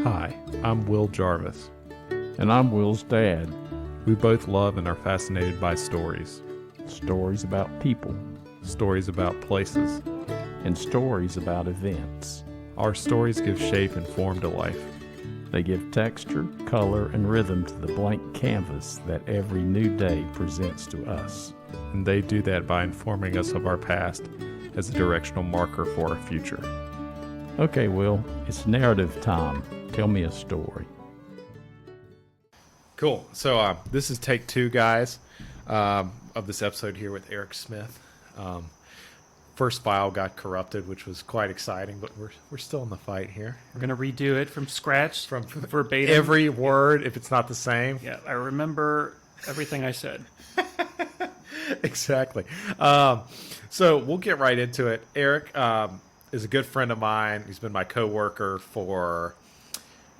Hi, I'm Will Jarvis. And I'm Will's dad. We both love and are fascinated by stories. Stories about people. Stories about places. And stories about events. Our stories give shape and form to life. They give texture, color, and rhythm to the blank canvas that every new day presents to us. And they do that by informing us of our past as a directional marker for our future. Okay, Will, it's narrative time. Tell me a story. Cool. So this is take 2, guys, of this episode here with Eric Smith. First file got corrupted, which was quite exciting, but we're still in the fight here. We're gonna redo it from scratch, from verbatim. Every word, if it's not the same. Yeah, I remember everything I said. Exactly. So we'll get right into it. Eric is a good friend of mine. He's been my coworker for,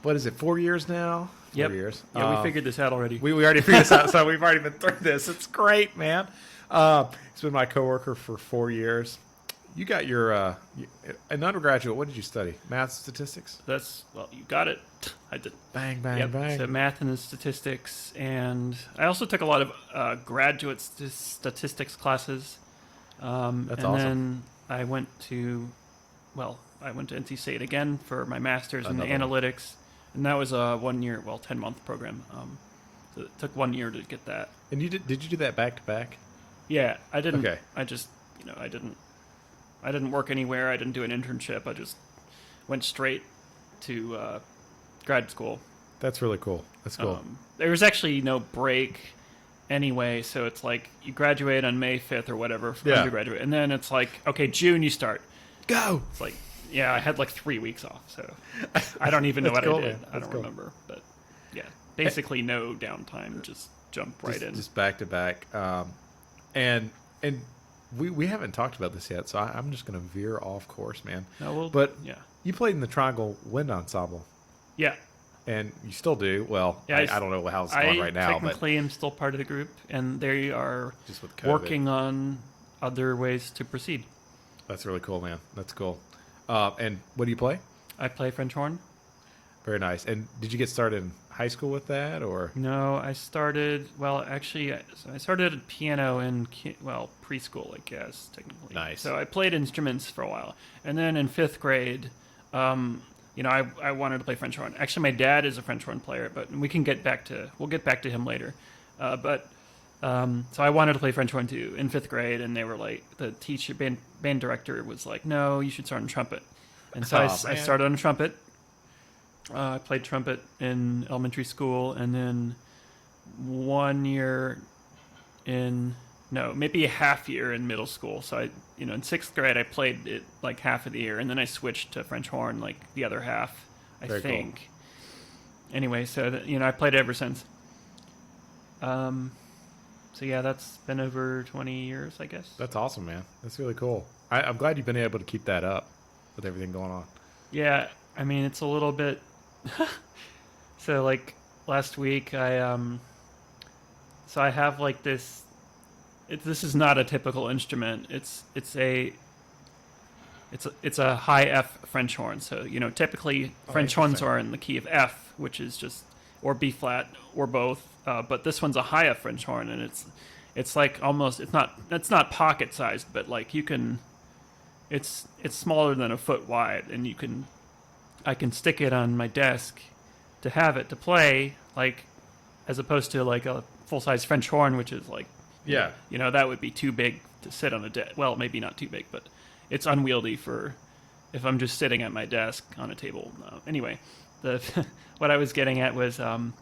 4 years now? 4 years. Yeah, we figured this out already. We already figured this out, so we've already been through this. It's great, man. He's been my coworker for 4 years. You got your, an undergraduate, what did you study? Math, statistics? You got it. I did. Bang, bang, bang. So math and statistics, and I also took a lot of graduate statistics classes. That's and awesome. Then I went to NC State again for my master's in Another one. analytics, and that was a 10-month program. So it took 1 year to get that. And did you do that back to back? Yeah, I didn't. Okay. I didn't work anywhere. I didn't do an internship. I just went straight to grad school. That's really cool. That's cool. There was actually no break anyway, so it's like you graduate on May 5th or whatever from undergraduate, and then it's like, okay, June you start. Go! It's like, yeah, I had like 3 weeks off, so I don't even know what cool, I did. man. I don't remember, but yeah, basically no downtime, just jump right in. Just back to back. And we haven't talked about this yet, so I'm just going to veer off course, man. No, well, But yeah, you played in the Triangle Wind Ensemble, yeah. and you still do. Well, Yeah, I don't know how it's going right now, I but technically am still part of the group, and they are just with COVID. working on other ways to proceed. That's really cool, man. That's cool. And what do you play? I play French horn. Very nice. And did you get started in high school with that, or? No, I started, I started piano in, preschool, I guess, technically. Nice. So I played instruments for a while. And then in 5th grade, I wanted to play French horn. Actually, my dad is a French horn player, but we'll get back to him later. So I wanted to play French horn too in 5th grade, and they were like, the teacher, band director was like, no, you should start on trumpet. And so I started on trumpet. I played trumpet in elementary school, and then 1 year maybe a half year in middle school. So in 6th grade, I played it like half of the year, and then I switched to French horn like the other half, Very think. Cool. Anyway, so I played it ever since. So yeah, that's been over 20 years, I guess. That's awesome, man. That's really cool. I'm glad you've been able to keep that up with everything going on. Yeah, I mean, it's a little bit. So like last week, I have like this. This is not a typical instrument. It's a high F French horn. So typically French horns are in the key of F, which is just or B flat or both. But this one's a high F French horn, and it's like almost it's not pocket sized, but like you can. It's smaller than a foot wide, and I can stick it on my desk to have it to play, like as opposed to like a full size French horn, which is like that would be too big to sit on a desk. Well, maybe not too big, but it's unwieldy for if I'm just sitting at my desk on a table. Anyway, what I was getting at was I've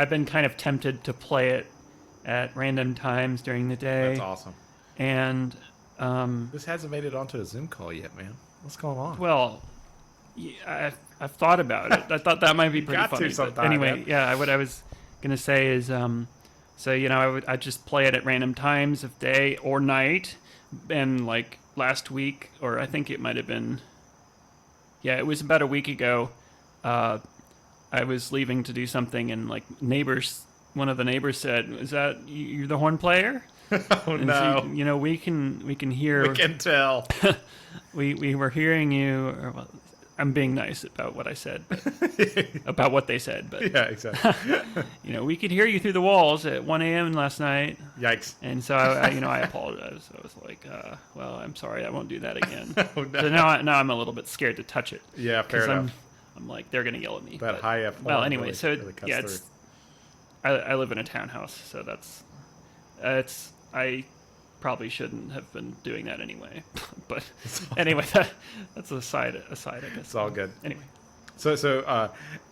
been kind of tempted to play it at random times during the day. That's awesome. And this hasn't made it onto a Zoom call yet, man. What's going on? well, yeah, I've thought about it. I thought that might be pretty Got to funny. But sometime, anyway, man. yeah, what I was gonna say is, I'd just play it at random times of day or night, and like last week, or I think it might have been, it was about a week ago. I was leaving to do something, and like one of the neighbors said, "Is that you're the horn player?" Oh And no! so, we can hear. We can tell. we were hearing you. I'm being nice about what I said, about what they said, but Yeah, exactly. we could hear you through the walls at 1 a.m. last night, Yikes. and so I apologized. I was like, well, I'm sorry, I won't do that again. Oh, no. So now I'm a little bit scared to touch it. Yeah, fair 'cause enough. I'm like, they're gonna yell at me. That but- high F. Well, anyway, really, so really cuts yeah, through. it's. I live in a townhouse, so it's. I probably shouldn't have been doing that anyway. But anyway, that's a side, I guess. It's all good. Anyway,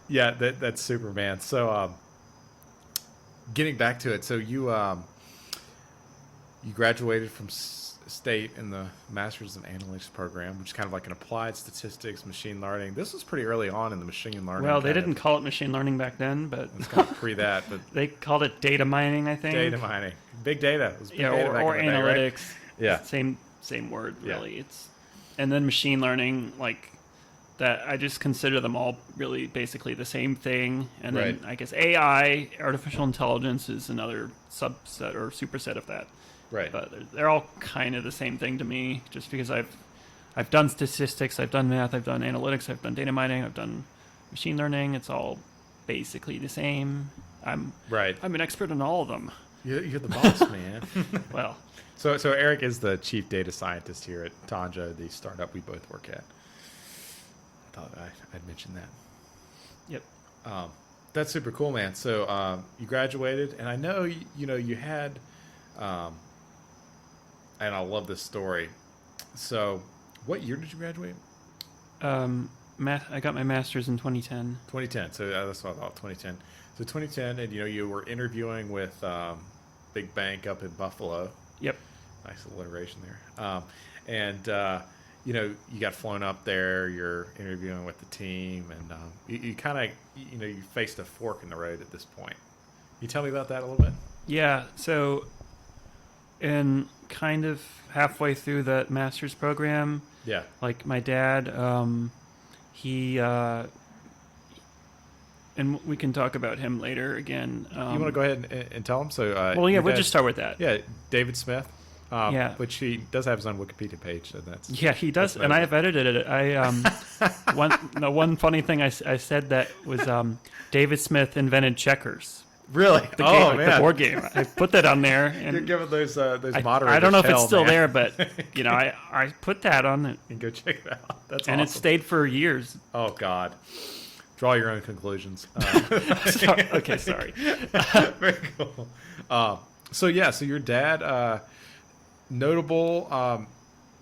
Yeah, that's Superman. So, getting back to it, so you graduated from state in the Masters in Analytics program, which is kind of like an applied statistics, machine learning. This was pretty early on in the machine learning. well, they kind didn't call it machine learning back then, but It's kind of pre that, but they called it data mining, I think. data mining, big data. It was big Yeah, data back or in the day, right? analytics. Yeah. Same word, Yeah. really. And then machine learning, like that. I just consider them all really basically the same thing. And then Right. I guess AI, artificial intelligence, is another subset or superset of that. Right. But they're all kind of the same thing to me, just because I've done statistics, I've done math, I've done analytics, I've done data mining, I've done machine learning. It's all basically the same. I'm Right. an expert in all of them. You're the boss, man. Well, So Eric is the chief data scientist here at Tanja, the startup we both work at. I thought I'd mention that. yep. That's super cool, man. So you graduated, and I know you had, and I love this story. So, what year did you graduate? I got my master's in 2010. 2010. So that's what I thought. 2010. So 2010, and you were interviewing with big bank up in Buffalo. Yep. Nice alliteration there. You got flown up there. You're interviewing with the team, and you kind of, you faced a fork in the road at this point. Can you tell me about that a little bit? Yeah. So, and kind of halfway through that master's program, Yeah. like my dad, he, and we can talk about him later again. You want to go ahead and tell him? So, Well, yeah, your we'll dad- just start with that. Yeah, David Smith. Yeah. Which he does have his own Wikipedia page, so that's Yeah, he does, that's and I notable. have edited it. One funny thing I said that was David Smith invented checkers. Really. The Oh game, man, the board game. I put that on there, you're and giving those moderators. I don't know if it's hell, still man. there, but I put that on it, And go check it out. That's and awesome. it stayed for years. Oh God. Draw your own conclusions. Okay, sorry. Very cool. So your dad, notable.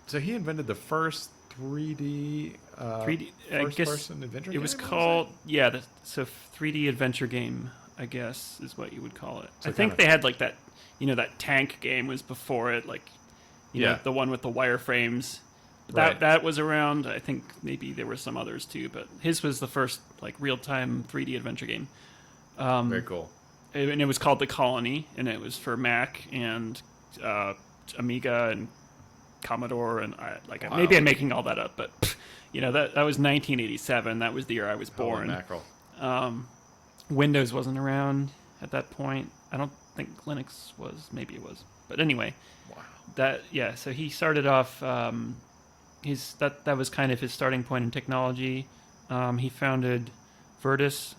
So he invented the first 3D, 3D. I guess first-person adventure. it was game, called 3D adventure game, I guess is what you would call it. So I think kinda- they had like that, that tank game was before it, like Yeah. the one with the wireframes. Right. That was around. I think maybe there were some others too, but his was the first like real time 3D adventure game. Very cool. And it was called The Colony, and it was for Mac and Amiga and Commodore, and Wow. maybe I'm making all that up, but that was 1987. That was the year I was Holy born. mackerel. Windows wasn't around at that point. I don't think Linux was. Maybe it was, but anyway, Wow. So he started off. That was kind of his starting point in technology. He founded Virtus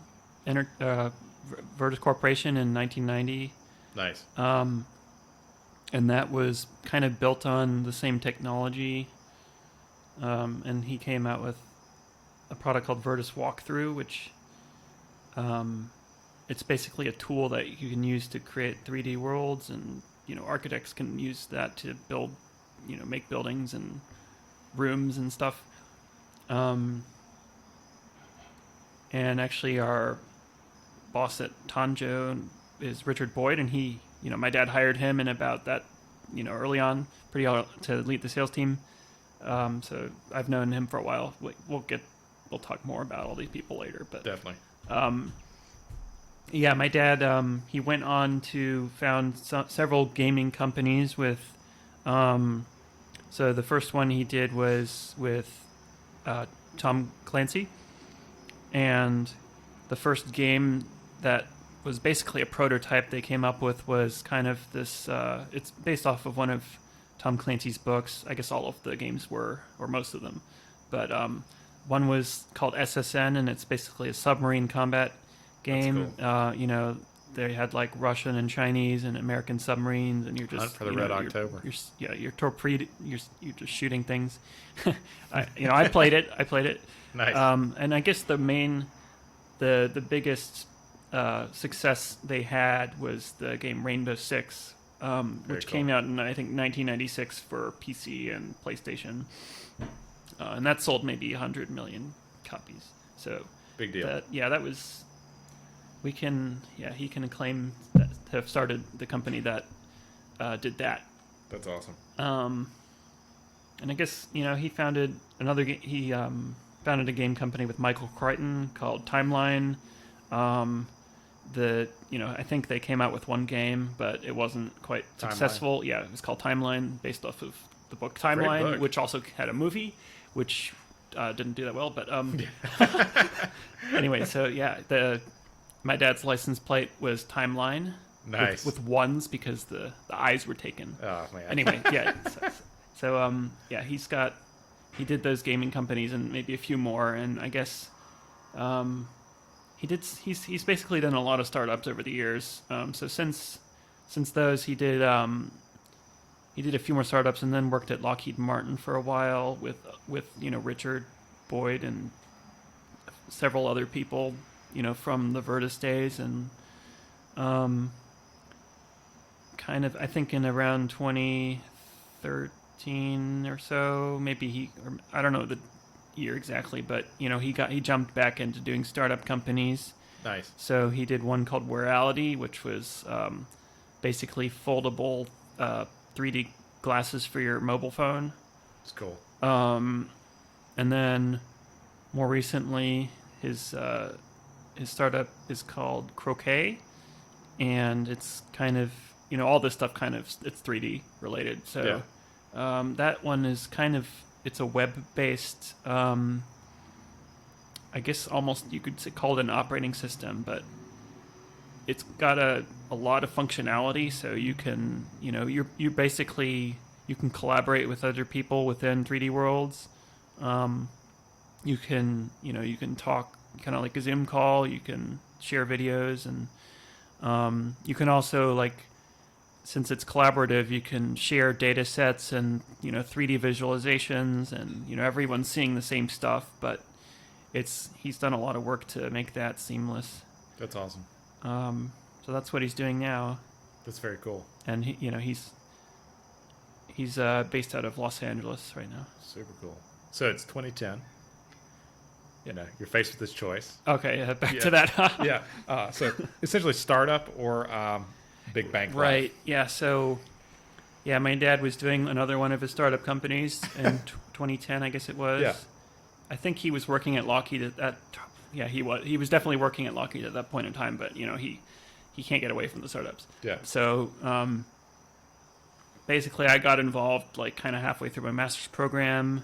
Corporation in 1990. Nice. And that was kind of built on the same technology. And he came out with a product called Virtus Walkthrough, which it's basically a tool that you can use to create 3D worlds, and architects can use that to build, make buildings and rooms and stuff. And actually, our boss at Tanjo is Richard Boyd, and he, my dad hired him in about that, early on, to lead the sales team. So I've known him for a while. We'll talk more about all these people later, but Definitely. yeah, my dad, he went on to found several gaming companies with, so the first one he did was with Tom Clancy, and the first game that was basically a prototype they came up with was kind of this, it's based off of one of Tom Clancy's books. I guess all of the games were, or most of them, but one was called SSN, and it's basically a submarine combat game. That's cool. They had like Russian and Chinese and American submarines, and you're just Hunt for the Red October. You're torpedo. You're just shooting things. I played it. Nice. And I guess the biggest success they had was the game Rainbow Six, which cool. came out in I think 1996 for PC and PlayStation, and that sold maybe 100 million copies. So Big deal. That was. He can claim that to have started the company that did that. That's awesome. And I guess he founded he founded a game company with Michael Crichton called Timeline. I think they came out with one game, but it wasn't quite successful. Yeah, it was called Timeline, based off of the book Timeline, book. which also had a movie, which didn't do that well. But anyway, so yeah, my dad's license plate was Timeline. Nice. With ones because the eyes were taken. Oh man. Anyway, yeah. He did those gaming companies and maybe a few more, and I guess he's basically done a lot of startups over the years. So since those, he did a few more startups, and then worked at Lockheed Martin for a while with Richard Boyd and several other people from the Virtus days, and kind of I think in around 2013 or so, maybe I don't know the year exactly, but he jumped back into doing startup companies. Nice. So he did one called Wearality, which was basically foldable 3D glasses for your mobile phone. It's cool. And then more recently, his startup is called Croquet, and it's kind of all this stuff it's 3D related. So that one is it's a web-based, I guess almost you could call it an operating system, but it's got a lot of functionality. So you can you can collaborate with other people within 3D worlds. You can talk kind of like a Zoom call. You can share videos, and you can also since it's collaborative, you can share data sets and 3D visualizations, and everyone's seeing the same stuff. But he's done a lot of work to make that seamless. That's awesome. So that's what he's doing now. That's very cool. And he's based out of Los Angeles right now. Super cool. So it's 2010. You're faced with this choice. Okay, back to that. Yeah. So essentially, startup or big bank. Right. Life. Yeah. So, my dad was doing another one of his startup companies in 2010, I guess it was. Yeah. I think he was working at Lockheed at that. Yeah, he was. He was definitely working at Lockheed at that point in time. But he can't get away from the startups. Yeah. So basically, I got involved kind of halfway through my master's program.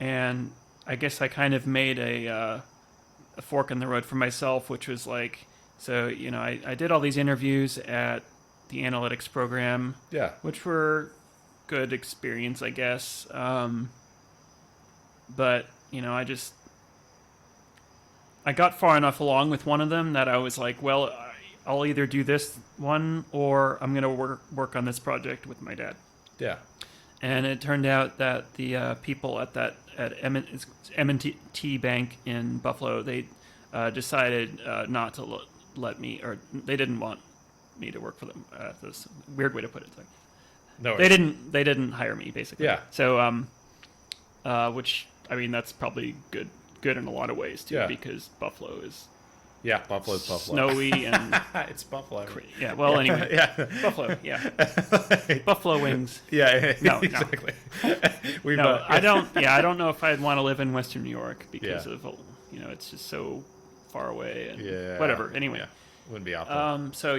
And I guess I kind of made a fork in the road for myself, which was I did all these interviews at the analytics program, which were good experience, I guess. But I got far enough along with one of them that I was like, well, I'll either do this one or I'm going to work on this project with my dad. Yeah. And it turned out that the people at M&T Bank in Buffalo, they decided not to let me, or they didn't want me to work for them. That's a weird way to put it. No, they didn't hire me, basically. Yeah. So, which that's probably good in a lot of ways too, because Buffalo is. Yeah, Buffalo's Buffalo. Snowy and it's Buffalo. Yeah. Well, anyway. Yeah. Buffalo. Yeah. Buffalo wings. Yeah. No, exactly. No, I don't. Yeah, I don't know if I'd want to live in Western New York because of it's just so far away and whatever. Anyway, wouldn't be optimal. So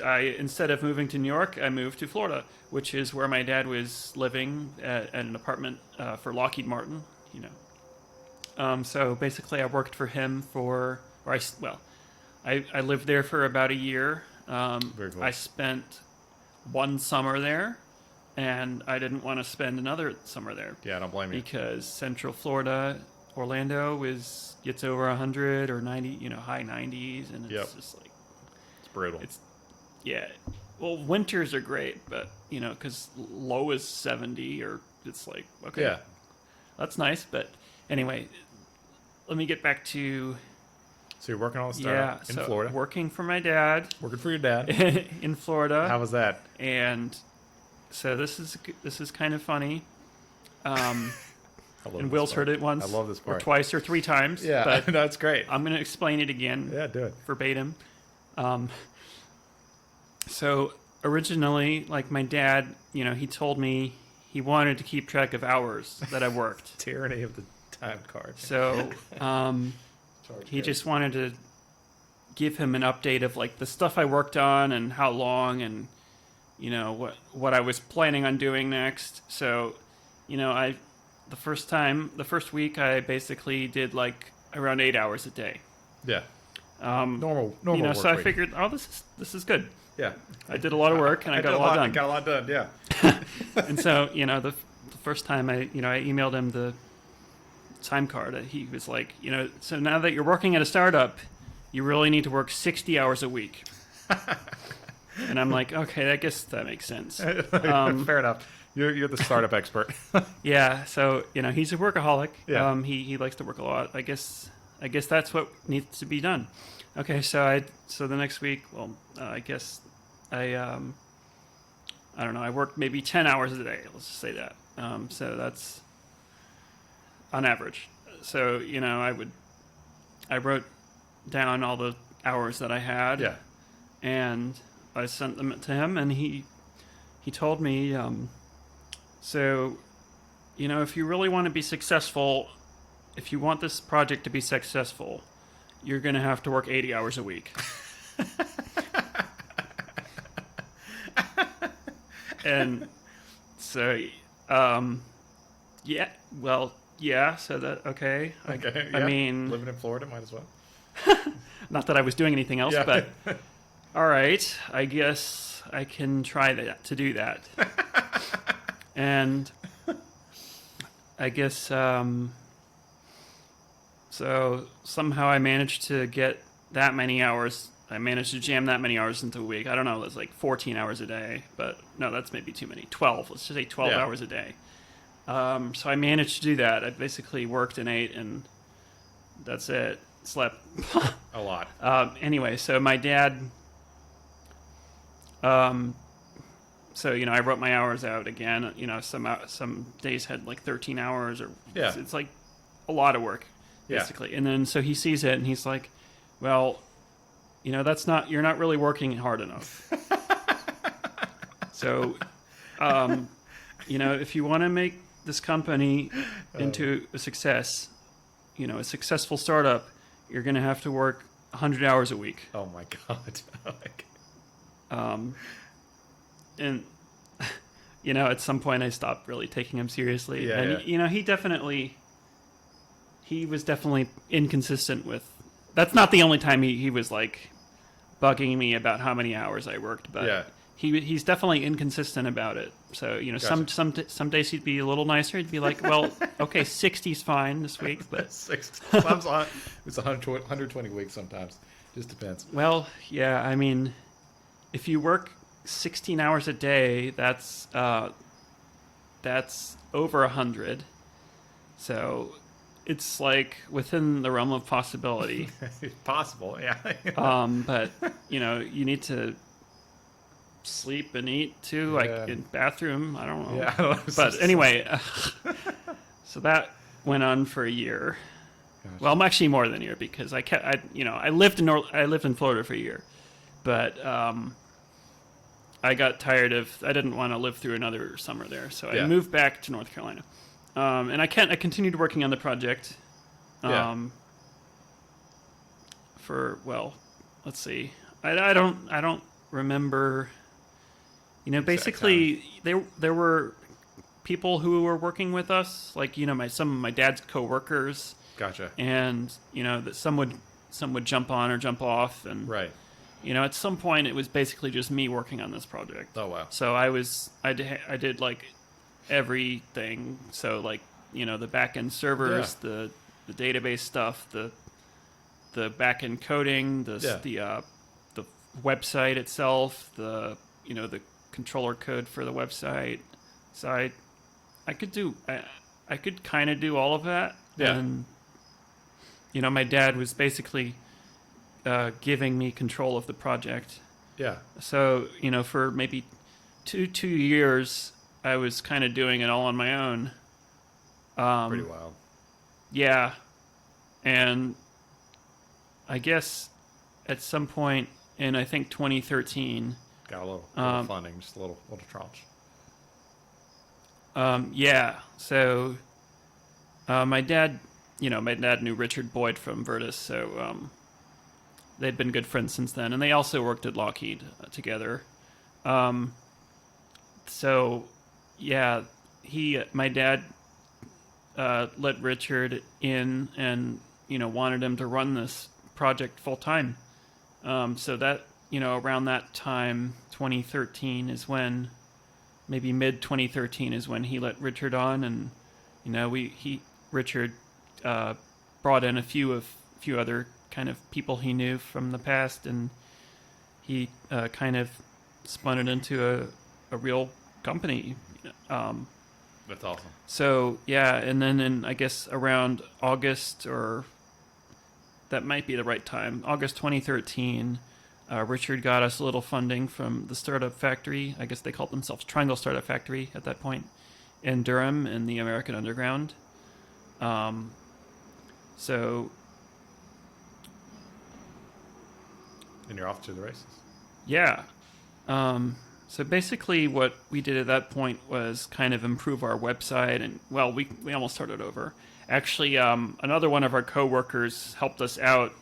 I instead of moving to New York, I moved to Florida, which is where my dad was living at an apartment for Lockheed Martin. So basically, I worked for him I lived there for about a year. Very cool. I spent one summer there, and I didn't want to spend another summer there. Yeah, I don't blame you. Because Central Florida, Orlando gets over 100 or 90, high 90s, and it's just like It's brutal. yeah. Well, winters are great, but because low is 70, or it's like okay, Yeah. that's nice. But anyway, let me get back to So you're working on the startup in Florida. working for my dad Working for your dad. in Florida. How was that? And so this is kind of funny. I love And this Will's part. heard it once, I love this or part. twice, or three times. Yeah, but that's great. I'm going to explain it again. Yeah, do it. Verbatim. So originally, like my dad, he told me he wanted to keep track of hours that I worked. Tyranny of the time card. So he just wanted to give him an update of like the stuff I worked on and how long and what I was planning on doing next. So the first week I basically did like around 8 hours a day. Yeah. Normal work So I week. figured, this is good. Yeah. I did a lot of work and I got a lot done. Got a lot done. Yeah. And so the first time I emailed him the time card, he was like, so now that you're working at a startup, you really need to work 60 hours a week. And I'm like, okay, I guess that makes sense. Fair enough. You're the startup expert. Yeah, so he's a workaholic. Yeah. He likes to work a lot. I guess that's what needs to be done. Okay, so the next week, well, I guess I don't know. I worked maybe 10 hours a day. Let's just say that. So that's on average. So I wrote down all the hours that I had. Yeah. And I sent them to him, and he told me, so, if you really want to be successful, if you want this project to be successful, you're going to have to work 80 hours a week. And so, so that, okay. Okay. I yeah. mean, living in Florida, might as well. not that I was doing anything else, Yeah. but all right, I guess I can try to do that. And I guess so somehow I managed to get that many hours. I managed to jam that many hours into a week. I don't know, it was like 14 hours a day, but no, that's maybe too many. 12, let's just say 12 Yeah. hours a day. So I managed to do that. I basically worked and ate, and that's it. Slept. A lot. Anyway, so my dad, so I wrote my hours out again. Some days had like 13 hours, or Yeah. it's like a lot of work, Yeah. basically. And then so he sees it and he's like, well, you're not really working hard enough. So, if you want to make this company into a success, a successful startup, you're going to have to work 100 hours a week. Oh my god. Oh my god. And at some point I stopped really taking him seriously. Yeah, And he was definitely inconsistent with. That's not the only time he was like bugging me about how many hours I worked, but Yeah. he's definitely inconsistent about it. So Gotcha. some days he'd be a little nicer. He'd be like, well, okay, 60's fine this week, but Sometimes it's 120 weeks sometimes. Just depends. well, yeah, I mean, if you work 16 hours a day, that's over 100. So it's like within the realm of possibility. Possible, yeah. But you need to sleep and eat too, like Yeah. in bathroom. I don't know. Yeah, I don't know. But anyway, so that went on for a year. Gosh. Well, I'm actually more than a year because I lived in Florida for a year, but I got tired of. I didn't want to live through another summer there, so Yeah. I moved back to North Carolina, and I continued working on the project. Yeah. Let's see. I don't remember. Basically, there were people who were working with us, like some of my dad's coworkers, Gotcha. and that some would jump on or jump off, and Right. at some point it was basically just me working on this project. Oh wow. So I did like everything. So like, the back-end servers, the database stuff, the back-end coding, the website itself, the controller code for the website. So I could kind of do all of that. Yeah. And my dad was basically giving me control of the project. Yeah. So, for maybe two years, I was kind of doing it all on my own. Pretty wild. Yeah. And I guess at some point in, I think, 2013... Got a little funding, just a little tranche. Yeah. So my dad knew Richard Boyd from Virtus, so they'd been good friends since then, and they also worked at Lockheed together. So yeah, my dad let Richard in and wanted him to run this project full time. So that around that time, 2013 is when, maybe mid 2013 is when he let Richard on, and Richard brought in a few other kind of people he knew from the past, and he kind of spun it into a real company. That's awesome. So yeah, and then in, I guess, around August, or that might be the right time, August 2013, Richard got us a little funding from the Startup Factory. I guess they called themselves Triangle Startup Factory at that point, in Durham in the American Underground. So, And you're off to the races. yeah. So basically what we did at that point was kind of improve our website, and, well, we almost started over. Actually, another one of our coworkers helped us out,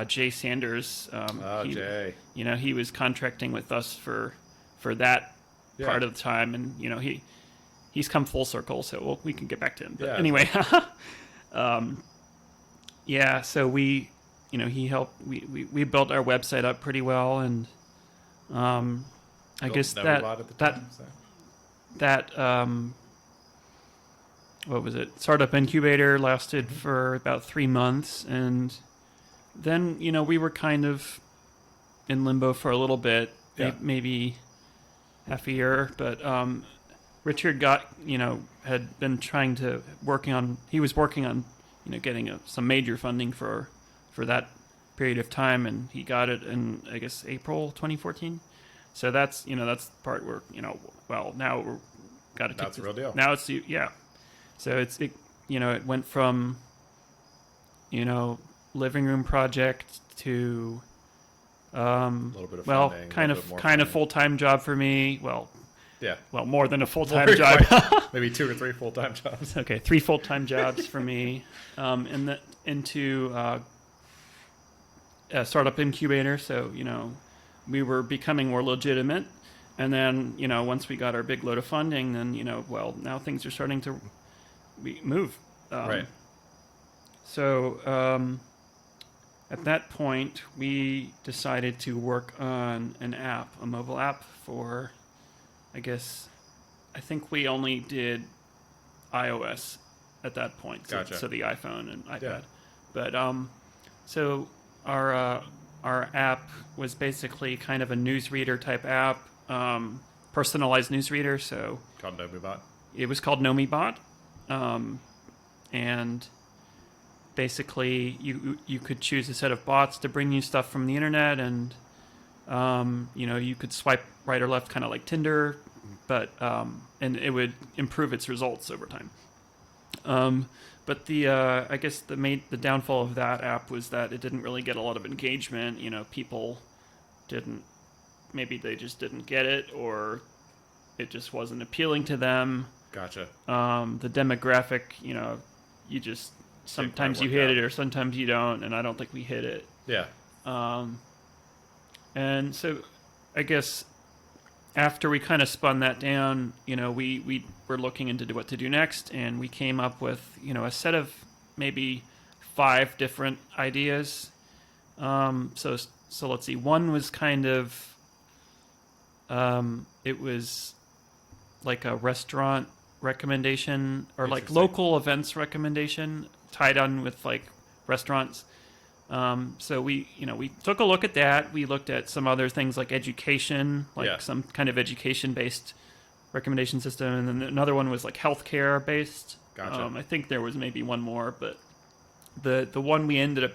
Jay Sanders. Jay. He was contracting with us for that part of the time, and he's come full circle, so we can get back to him. But anyway, so we, he helped. We built our website up pretty well, and I guess that what was it? Startup Incubator lasted for about 3 months, and then we were kind of in limbo for a little bit, maybe half a year. But Richard had been working on getting some major funding for that period of time, and he got it in, I guess, April 2014. So that's that's the part where now we're got to take That's a real deal. Now it's So it went from living room project to a little bit of funding, kind of full-time job for me. Well, more than a full-time Very job. Maybe 2 or 3 full-time jobs. Okay, 3 full-time jobs for me, into a startup incubator. So we were becoming more legitimate, and then once we got our big load of funding, then now things are starting to move. Right. So at that point, we decided to work on a mobile app for, I think we only did iOS at that point. Gotcha. So the iPhone and iPad. Yeah. But so our app was basically kind of a newsreader type app, personalized newsreader. So Called NomiBot. it was called NomiBot. And basically you could choose a set of bots to bring you stuff from the internet, and you could swipe right or left, kind of like Tinder, but and it would improve its results over time. But I guess the downfall of that app was that it didn't really get a lot of engagement. People maybe they just didn't get it, or it just wasn't appealing to them. Gotcha. The demographic, you just sometimes you hit it or sometimes you don't, and I don't think we hit it. Yeah. And so I guess after we kind of spun that down, we were looking into what to do next, and we came up with, a set of maybe 5 different ideas. So so let's see. One was kind of, it was like a restaurant recommendation or like Interesting. local events recommendation tied on with like restaurants. So we took a look at that. We looked at some other things like education, like Yeah. some kind of education-based recommendation system, and then another one was like healthcare-based. Gotcha. I think there was maybe one more, but the one we ended up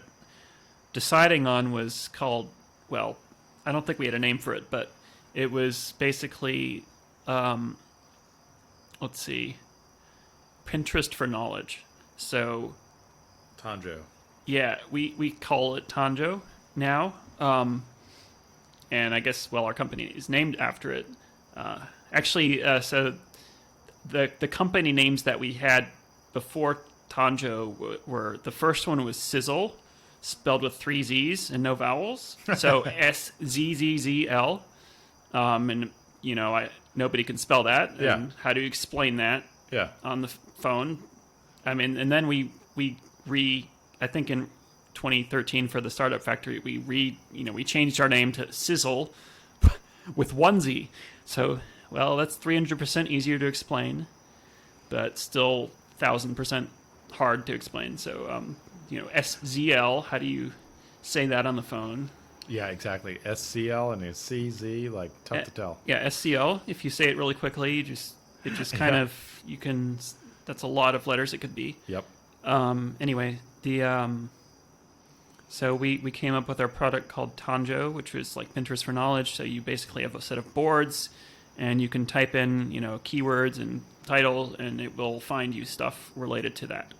deciding on was called, well, I don't think we had a name for it, but it was basically, let's see, Pinterest for knowledge. So Tanjo. yeah, we call it Tanjo now, and I guess our company is named after it. So the company names that we had before Tanjo were, the first one was Sizzle, spelled with 3 Z's and no vowels, so SZZZL, and nobody can spell that. Yeah. And how do you explain that Yeah. on the phone? I mean, and then we I think in 2013 for the Startup Factory, we changed our name to Sizzle with 1 Z. So, that's 300% easier to explain, but still 1,000% hard to explain. So, SZL, how do you say that on the phone? Yeah, exactly. SCL and it's CZ, like tough to tell. Yeah, SCL. If you say it really quickly, it just kind of, you can, that's a lot of letters it could be. Yep. Anyway, so we came up with our product called Tanjo, which was like Pinterest for knowledge. So you basically have a set of boards, and you can type in, keywords and title, and it will find you stuff related to that.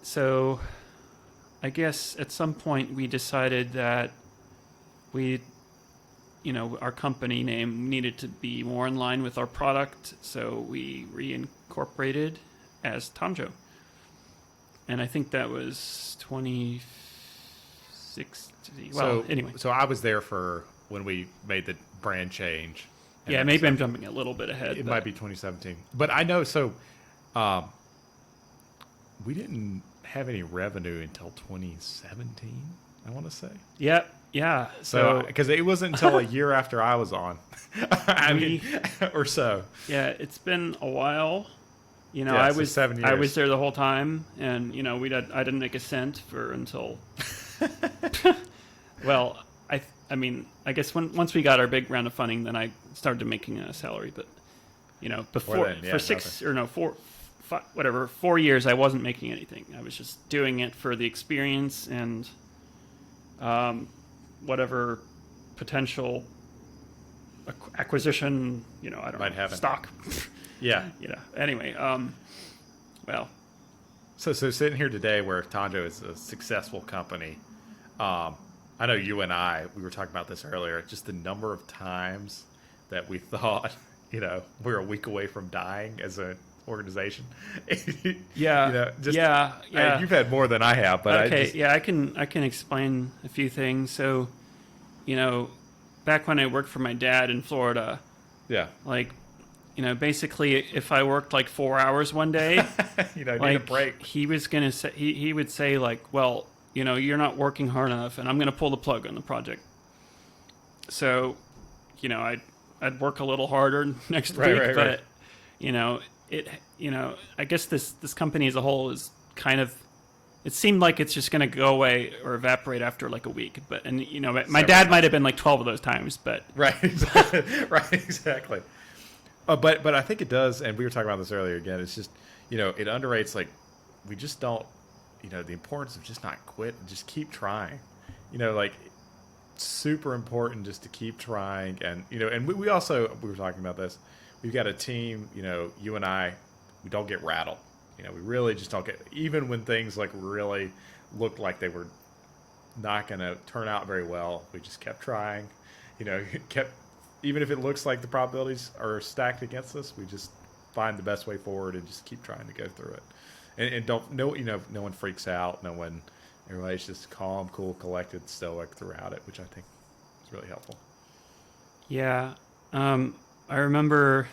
So I guess at some point we decided that our company name needed to be more in line with our product, so we reincorporated as Tanjo. And I think that was 2016. Well, anyway. So I was there for when we made the brand change. And Yeah, that's- maybe I'm jumping a little bit ahead. It but- might be 2017. But I know, so we didn't have any revenue until 2017, I want to say. Yeah. So, because it wasn't until a year after I was on, or so. Yeah, it's been a while. Yeah, I so was 7 I years. was there the whole time, and I didn't make a cent until. Well, I guess once we got our big round of funding, then I started making a salary. But before then, yeah, for 4 years, I wasn't making anything. I was just doing it for the experience and whatever potential acquisition, I don't Might know, happen. stock. Yeah. Anyway, So sitting here today where Tanjo is a successful company, I know you and we were talking about this earlier, just the number of times that we thought, we're a week away from dying as an organization. yeah, You've had more than I have, but okay, I can explain a few things. So, back when I worked for my dad in Florida, yeah, like, basically if I worked like 4 hours one day, need a like break. he was gonna say he would say like, well, you're not working hard enough, and I'm gonna pull the plug on the project. So, I'd work a little harder next week, but I guess this company as a whole is kind of. It seemed like it's just going to go away or evaporate after like a week, my dad might have been like 12 of those times, but Right, right, exactly. But I think it does, and we were talking about this earlier again. It's just it underrates like we just don't the importance of just not quit and just keep trying. Like super important just to keep trying, and and we were talking about this. We've got a team. You and I, we don't get rattled. We really just don't get, even when things like really looked like they were not going to turn out very well, we just kept trying, even if it looks like the probabilities are stacked against us, we just find the best way forward and just keep trying to go through it. And no one freaks out. Everybody's just calm, cool, collected, stoic throughout it, which I think is really helpful. Yeah. I remember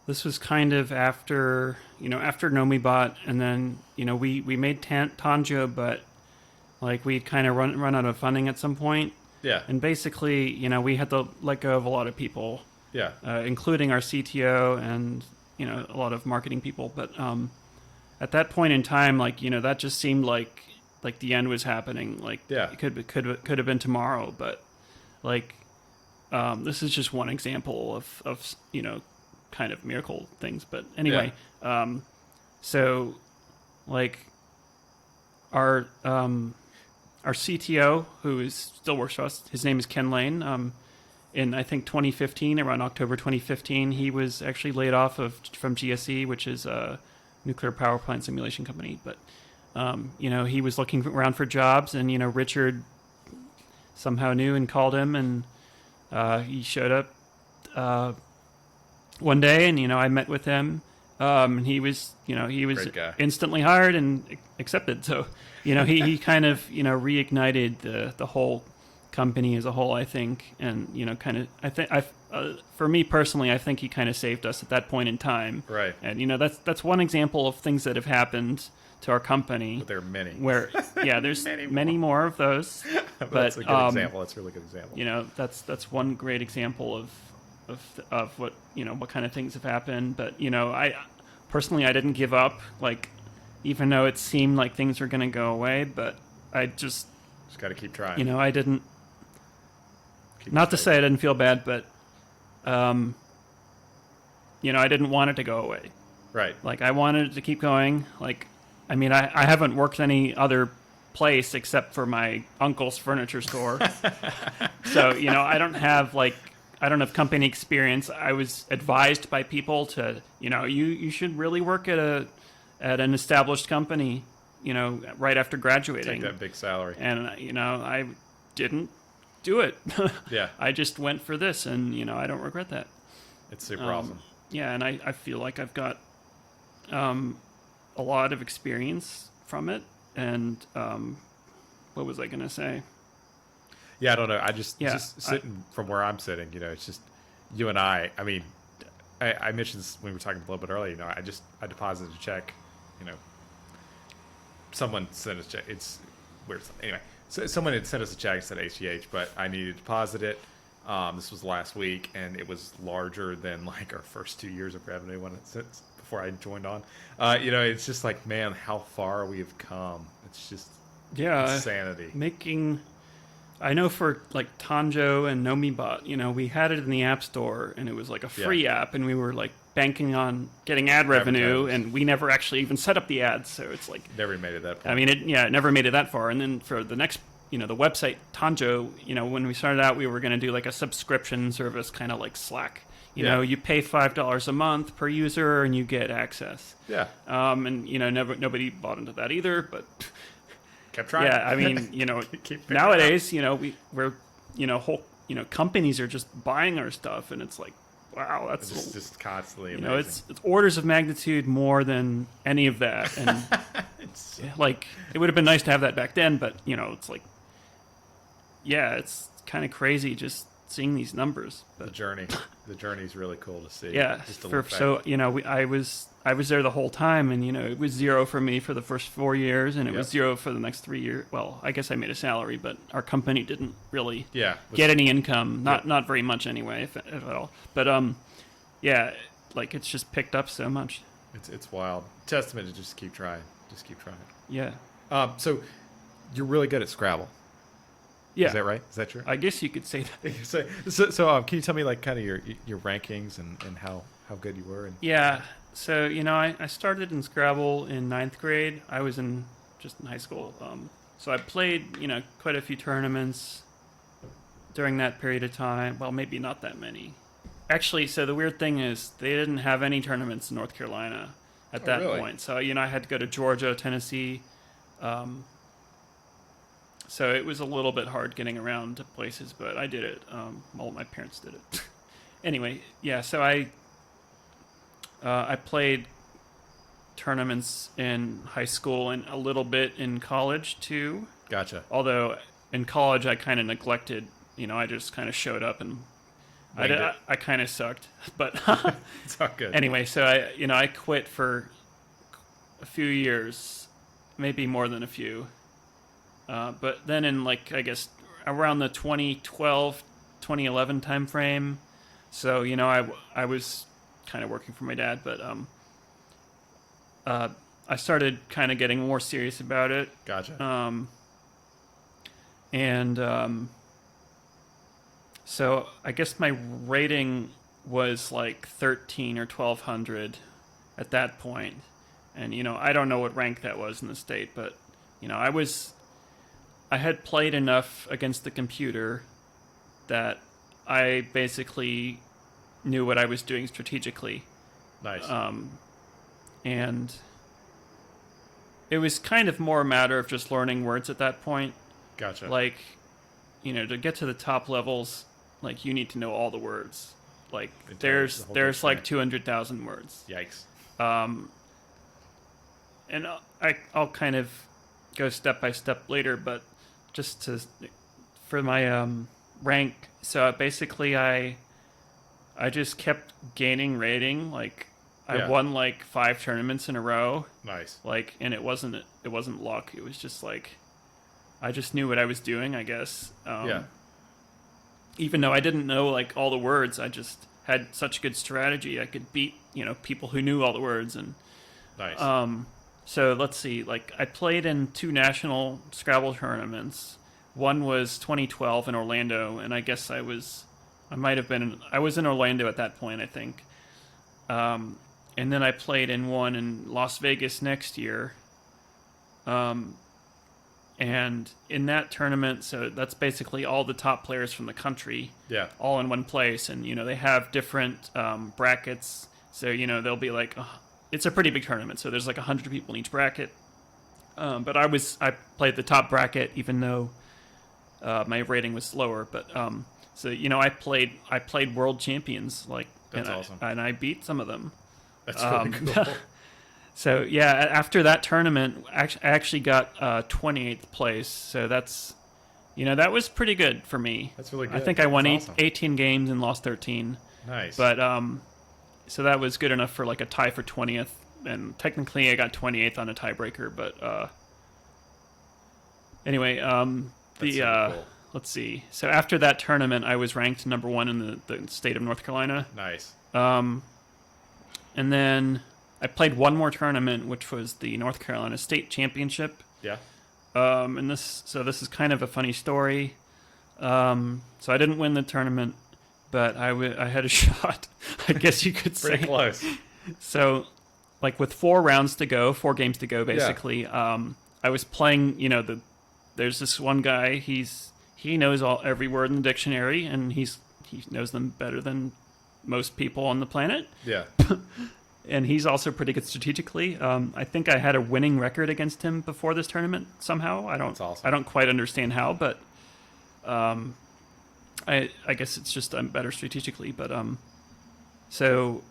this was kind of after Nomibot, and then, we made Tanjo, but Like we'd kind of run out of funding at some point, Yeah. and basically, we had to let go of a lot of people, Yeah. including our CTO and a lot of marketing people. But at that point in time, like that just seemed like the end was happening. Like Yeah. it could have been tomorrow, but like this is just one example of kind of miracle things. But anyway, so like our CTO, who still works for us, his name is Ken Lane. In I think 2015, around October 2015, he was actually laid off from GSE, which is a nuclear power plant simulation company. But he was looking around for jobs, and Richard somehow knew and called him, and he showed up one day, and I met with him, and he was Great guy. instantly hired and accepted. So he kind of reignited the whole company as a whole, I think, and for me personally, I think he kind of saved us at that point in time. Right. And that's one example of things that have happened to our company. But there are many. Where there's Many many more of those. But but that's a good example. That's a really good example. That's one great example of what what kind of things have happened. But I personally, I didn't give up. Like, even though it seemed like things were going to go away, but I just got to keep trying. I didn't. Not to say I didn't feel bad, but I didn't want it to go away. Right. Like, I wanted it to keep going. Like, I mean, I haven't worked any other place except for my uncle's furniture store. So, I don't have company experience. I was advised by people to, you should really work at an established company, right after graduating. Take that big salary. And, I didn't do it. Yeah. I just went for this, and, I don't regret that. It's super awesome. Yeah, and I feel like I've got a lot of experience from it. And what was I going to say? Yeah, I don't know. Just Yeah, sitting from where I'm sitting, it's just you and I. I mean, I mentioned this when we were talking a little bit earlier. I deposited a check. Someone sent us a check. It's weird. Anyway, so someone had sent us a check, said ACH, but I needed to deposit it. This was last week, and it was larger than like our first 2 years of revenue before I joined on. It's just like, man, how far we have come. It's just insanity. I know for like Tanjo and NomiBot, we had it in the App Store, and it was like a free app, and we were like banking on getting ad revenue, and we never actually even set up the ads. So it's like never made it that point. I mean, it never made it that far. And then for the next, the website Tanjo, when we started out, we were going to do like a subscription service, kind of like Slack. You pay $5 a month per user, and you get access. Yeah. And nobody bought into that either, but. Kept trying. Yeah, I mean, nowadays, we're whole, companies are just buying our stuff, and it's like, wow, that's just constantly. It's orders of magnitude more than any of that, and like it would have been nice to have that back then, but it's like, it's kind of crazy just seeing these numbers. But the journey is really cool to see. Yeah, I was there the whole time, and it was zero for me for the first 4 years, and it was zero for the next 3 years. Well, I guess I made a salary, but our company didn't really get any income. Not very much anyway, if at all. But like it's just picked up so much. It's wild. Testament to just keep trying. Yeah. So you're really good at Scrabble. Yeah. Is that right? Is that true? I guess you could say that. So can you tell me like kind of your rankings and how good you were? Yeah. So, I started in Scrabble in 9th grade. I was just in high school. So I played, quite a few tournaments during that period of time. Well, maybe not that many. Actually, so the weird thing is they didn't have any tournaments in North Carolina at that point. So, I had to go to Georgia, Tennessee. So it was a little bit hard getting around to places, but I did it. Well, my parents did it. Anyway, so I played tournaments in high school and a little bit in college too. Gotcha. Although in college I kind of neglected, I just kind of showed up and I kind of sucked, but it's all good. Anyway, so I quit for a few years, maybe more than a few. But then in like I guess around the 2012, 2011 time frame, so I was kind of working for my dad, but I started kind of getting more serious about it. Gotcha. So I guess my rating was like 13 or 1200 at that point. And, I don't know what rank that was in the state, but, I had played enough against the computer that I basically knew what I was doing strategically. Nice. And it was kind of more a matter of just learning words at that point. Gotcha. Like, to get to the top levels, like, you need to know all the words. Like, there's like 200,000 words. Yikes. And I'll kind of go step by step later, but just for my rank, so basically I just kept gaining rating. Like, I won like 5 tournaments in a row. Nice. Like, and it wasn't luck. It was just like I just knew what I was doing, I guess. Even though I didn't know like all the words, I just had such good strategy. I could beat people who knew all the words. And nice. So let's see. Like, I played in 2 national Scrabble tournaments. One was 2012 in Orlando, and I guess I was in Orlando at that point, I think. And then I played in one in Las Vegas next year. And in that tournament, so that's basically all the top players from the country, all in one place. And, they have different brackets. So, they'll be like, it's a pretty big tournament. So there's like 100 people in each bracket. But I played the top bracket, even though my rating was lower. But so, I played world champions, like, that's awesome. And I beat some of them. That's really cool. So, yeah, after that tournament, I actually got 28th place. So that's, that was pretty good for me. That's really good. I think I won awesome. 18 games and lost 13. Nice. But, so that was good enough for like a tie for 20th. And technically I got 28th on a tiebreaker. But anyway, cool. Let's see. So after that tournament, I was ranked number 1 in the state of North Carolina. Nice. And then I played one more tournament, which was the North Carolina State Championship. Yeah. And this is kind of a funny story. So I didn't win the tournament, but I had a shot, I guess you could say. Pretty close. So, like, with 4 games to go, basically, I was playing, there's this one guy, he knows every word in the dictionary, and he knows them better than most people on the planet. Yeah. And he's also pretty good strategically. I think I had a winning record against him before this tournament somehow. That's awesome. I don't quite understand how, but I guess it's just I'm better strategically. But so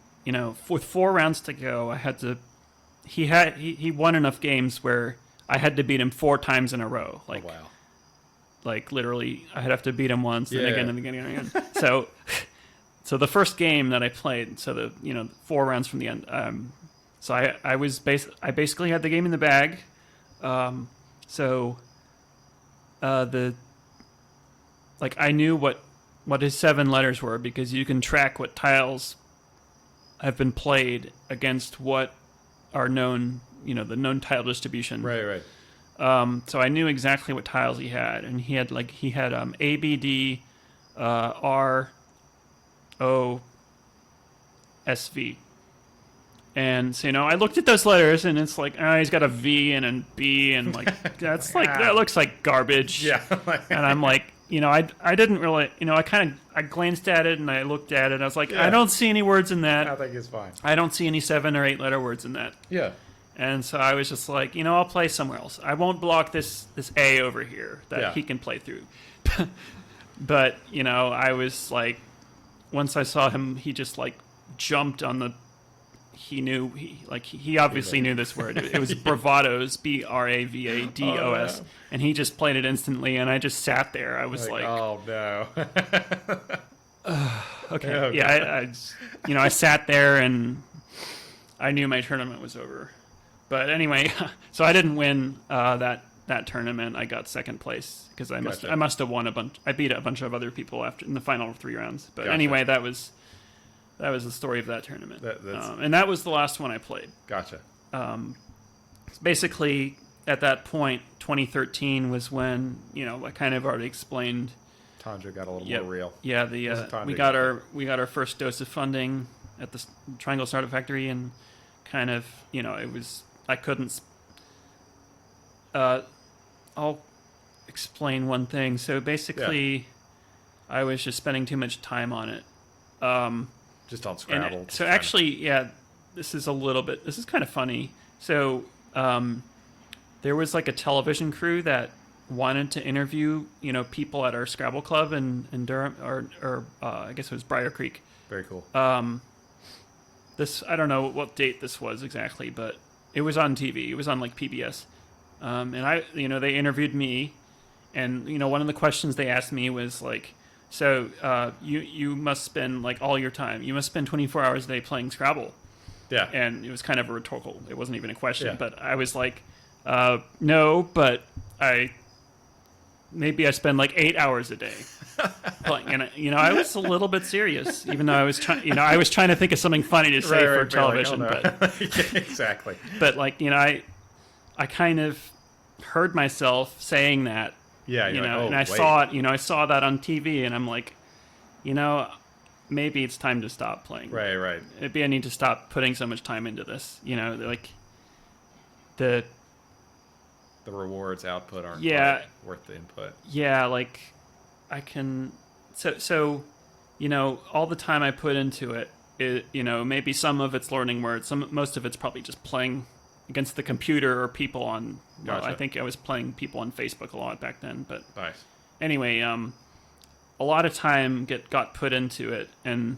with 4 rounds to go, I had to. He won enough games where I had to beat him 4 times in a row. Like, oh, wow. Like, literally, I'd have to beat him once, then again and again and again. So the first game that I played, so the 4 rounds from the end. So I basically had the game in the bag. I knew what his 7 letters were, because you can track what tiles have been played against what are known, the known tile distribution. Right. So I knew exactly what tiles he had, and he had A, B, D, R, O, S, V. And so, I looked at those letters, and it's like, he's got a V and a B, and like, that looks like garbage. Yeah. And I'm like, I didn't really, I glanced at it and I looked at it. And I was like, I don't see any words in that. I think it's fine. I don't see any 7 or 8 letter words in that. Yeah. And so I was just like, I'll play somewhere else. I won't block this A over here that he can play through. But, I was like, once I saw him, he just like jumped on the. He obviously knew this word. It was bravados, Bravados, and he just played it instantly. And I just sat there. I was like, oh no. Okay. Yeah, I sat there and I knew my tournament was over. But anyway, so I didn't win that that tournament, I got second place because Gotcha. I must have won a bunch. I beat a bunch of other people after in the final 3 rounds. But Gotcha. anyway, that was the story of that tournament. That's And that was the last one I played. gotcha. Basically, at that point, 2013 was when I kind of already explained. Tundra got a little Yep. more real. Yeah, Wasn't Tundra we got our first dose of funding at the Triangle Startup Factory, and kind of it was I couldn't. I'll explain one thing. So basically, I was just spending too much time on it. Just on Scrabble. And so actually, this is kind of funny. So there was like a television crew that wanted to interview, people at our Scrabble club in Durham, or I guess it was Briar Creek. Very cool. I don't know what date this was exactly, but it was on TV. It was on like PBS. And they interviewed me, and one of the questions they asked me was like, so you must spend like all your time. You must spend 24 hours a day playing Scrabble. Yeah. And it was kind of a rhetorical. It wasn't even a question, Yeah. but I was like, no, but maybe I spend like 8 hours a day playing. And I was a little bit serious, even though I was trying. I was trying to think of something funny to say for television, but exactly. but I kind of heard myself saying that. Yeah, you're like, oh, and I wait. saw it. I saw that on TV, and I'm like, maybe it's time to stop playing. Right. Maybe I need to stop putting so much time into this. Like the rewards output aren't worth the input. Yeah, like I can. So all the time I put into it, maybe some of it's learning words. Most of it's probably just playing against the computer or people on. Well, Gotcha. I think I was playing people on Facebook a lot back then. But Nice. anyway, a lot of time got put into it, and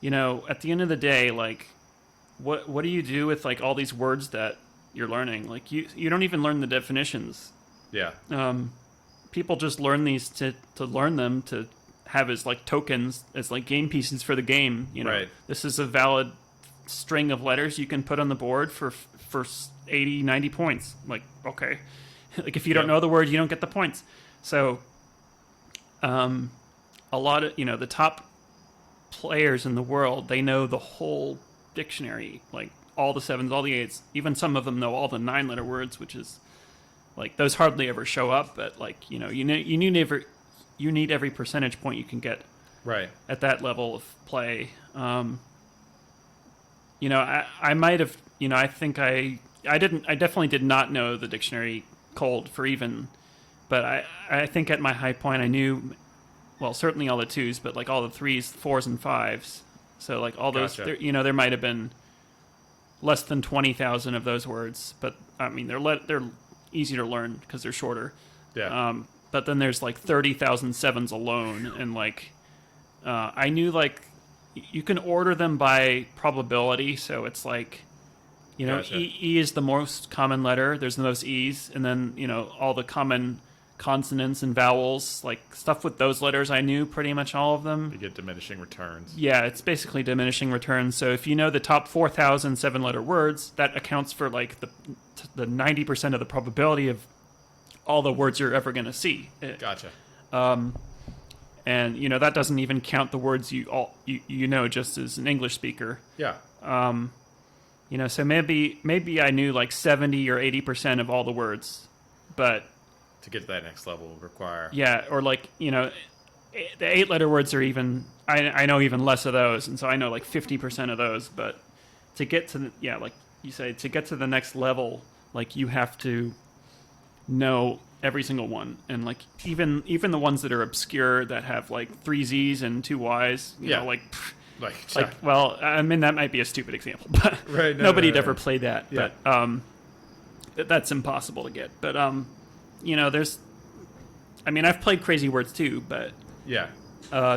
at the end of the day, like, what do you do with like all these words that you're learning? Like you don't even learn the definitions. Yeah. People just learn these to learn them to have as like tokens, as like game pieces for the game. Right. This is a valid string of letters you can put on the board for 80, 90 points. Like, okay. Like if you don't know the word, you don't get the points. So a lot of the top players in the world, they know the whole dictionary, like all the 7s, all the 8s. Even some of them know all the 9-letter words, which is like those hardly ever show up, but like you need every percentage point you can get Right. at that level of play. I might have, I think I definitely did not know the dictionary cold for even, but I think at my high point I knew, well, certainly all the 2s, but like all the 3s, 4s, and 5s. So like all those, Gotcha. there might have been less than 20,000 of those words, but I mean they're easy to learn because they're shorter. Yeah. But then there's like 30,000 7s alone, and like I knew like you can order them by probability, so it's like Gotcha. E is the most common letter. There's the most E's, and then all the common consonants and vowels, like stuff with those letters. I knew pretty much all of them. You get diminishing returns. Yeah, it's basically diminishing returns. So if you know the top 4,000 7-letter words, that accounts for like the 90% of the probability of all the words you're ever going to see. Gotcha. And that doesn't even count the words you know just as an English speaker. Yeah. So maybe I knew like 70 or 80% of all the words, but To get to that next level would require. yeah, or like the 8-letter words are even I know even less of those, and so I know like 50% of those. But to get to like you say, to get to the next level, like you have to know every single one, and like even the ones that are obscure that have like 3 Z's and 2 Y's. You know, like. Well, I mean that might be a stupid example, but Right, no, nobody'd no. ever played that. Yeah. But that's impossible to get. But there's, I mean, I've played crazy words too, but Yeah.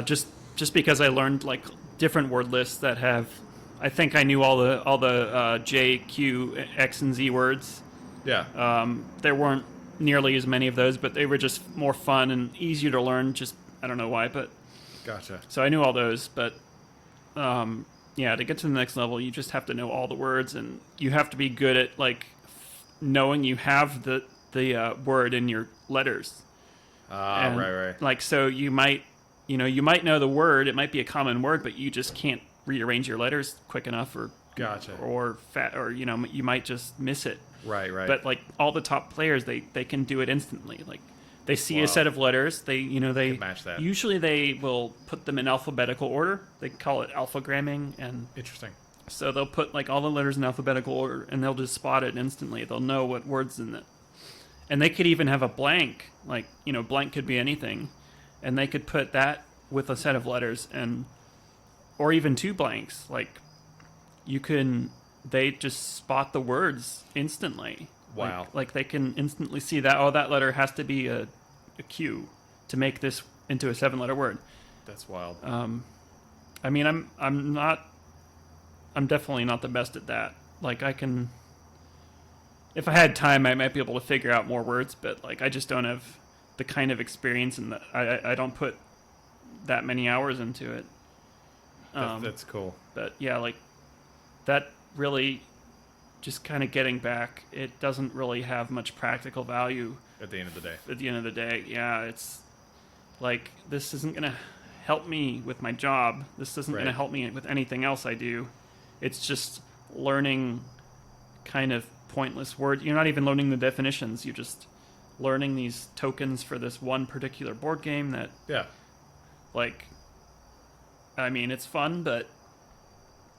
just because I learned like different word lists that have, I think I knew all the J, Q, X, and Z words. Yeah. There weren't nearly as many of those, but they were just more fun and easier to learn. Just I don't know why, but Gotcha. so I knew all those, but to get to the next level, you just have to know all the words, and you have to be good at like knowing you have the word in your letters. And, Right. Like, so you might know the word. It might be a common word, but you just can't rearrange your letters quick enough, or Gotcha. or you might just miss it. Right. But like all the top players, they can do it instantly. Like they see Wow. a set of letters, they Can match that. usually they will put them in alphabetical order. They call it alphagramming, and Interesting. so they'll put like all the letters in alphabetical order, and they'll just spot it instantly. They'll know what words in it, and they could even have a blank. Like blank could be anything, and they could put that with a set of letters, or even two blanks. Like they just spot the words instantly. Wow. Like they can instantly see that, oh, that letter has to be a Q to make this into a 7-letter word. That's wild. I mean, I'm definitely not the best at that. Like if I had time, I might be able to figure out more words, but like I just don't have the kind of experience, and I don't put that many hours into it. That's cool. But yeah, like that really, just kind of getting back, it doesn't really have much practical value At the end of the day. at the end of the day. Yeah, it's like, this isn't going to help me with my job. This isn't going to Right. help me with anything else I do. It's just learning kind of pointless words. You're not even learning the definitions. You're just learning these tokens for this one particular board game that, Yeah. like, I mean, it's fun, but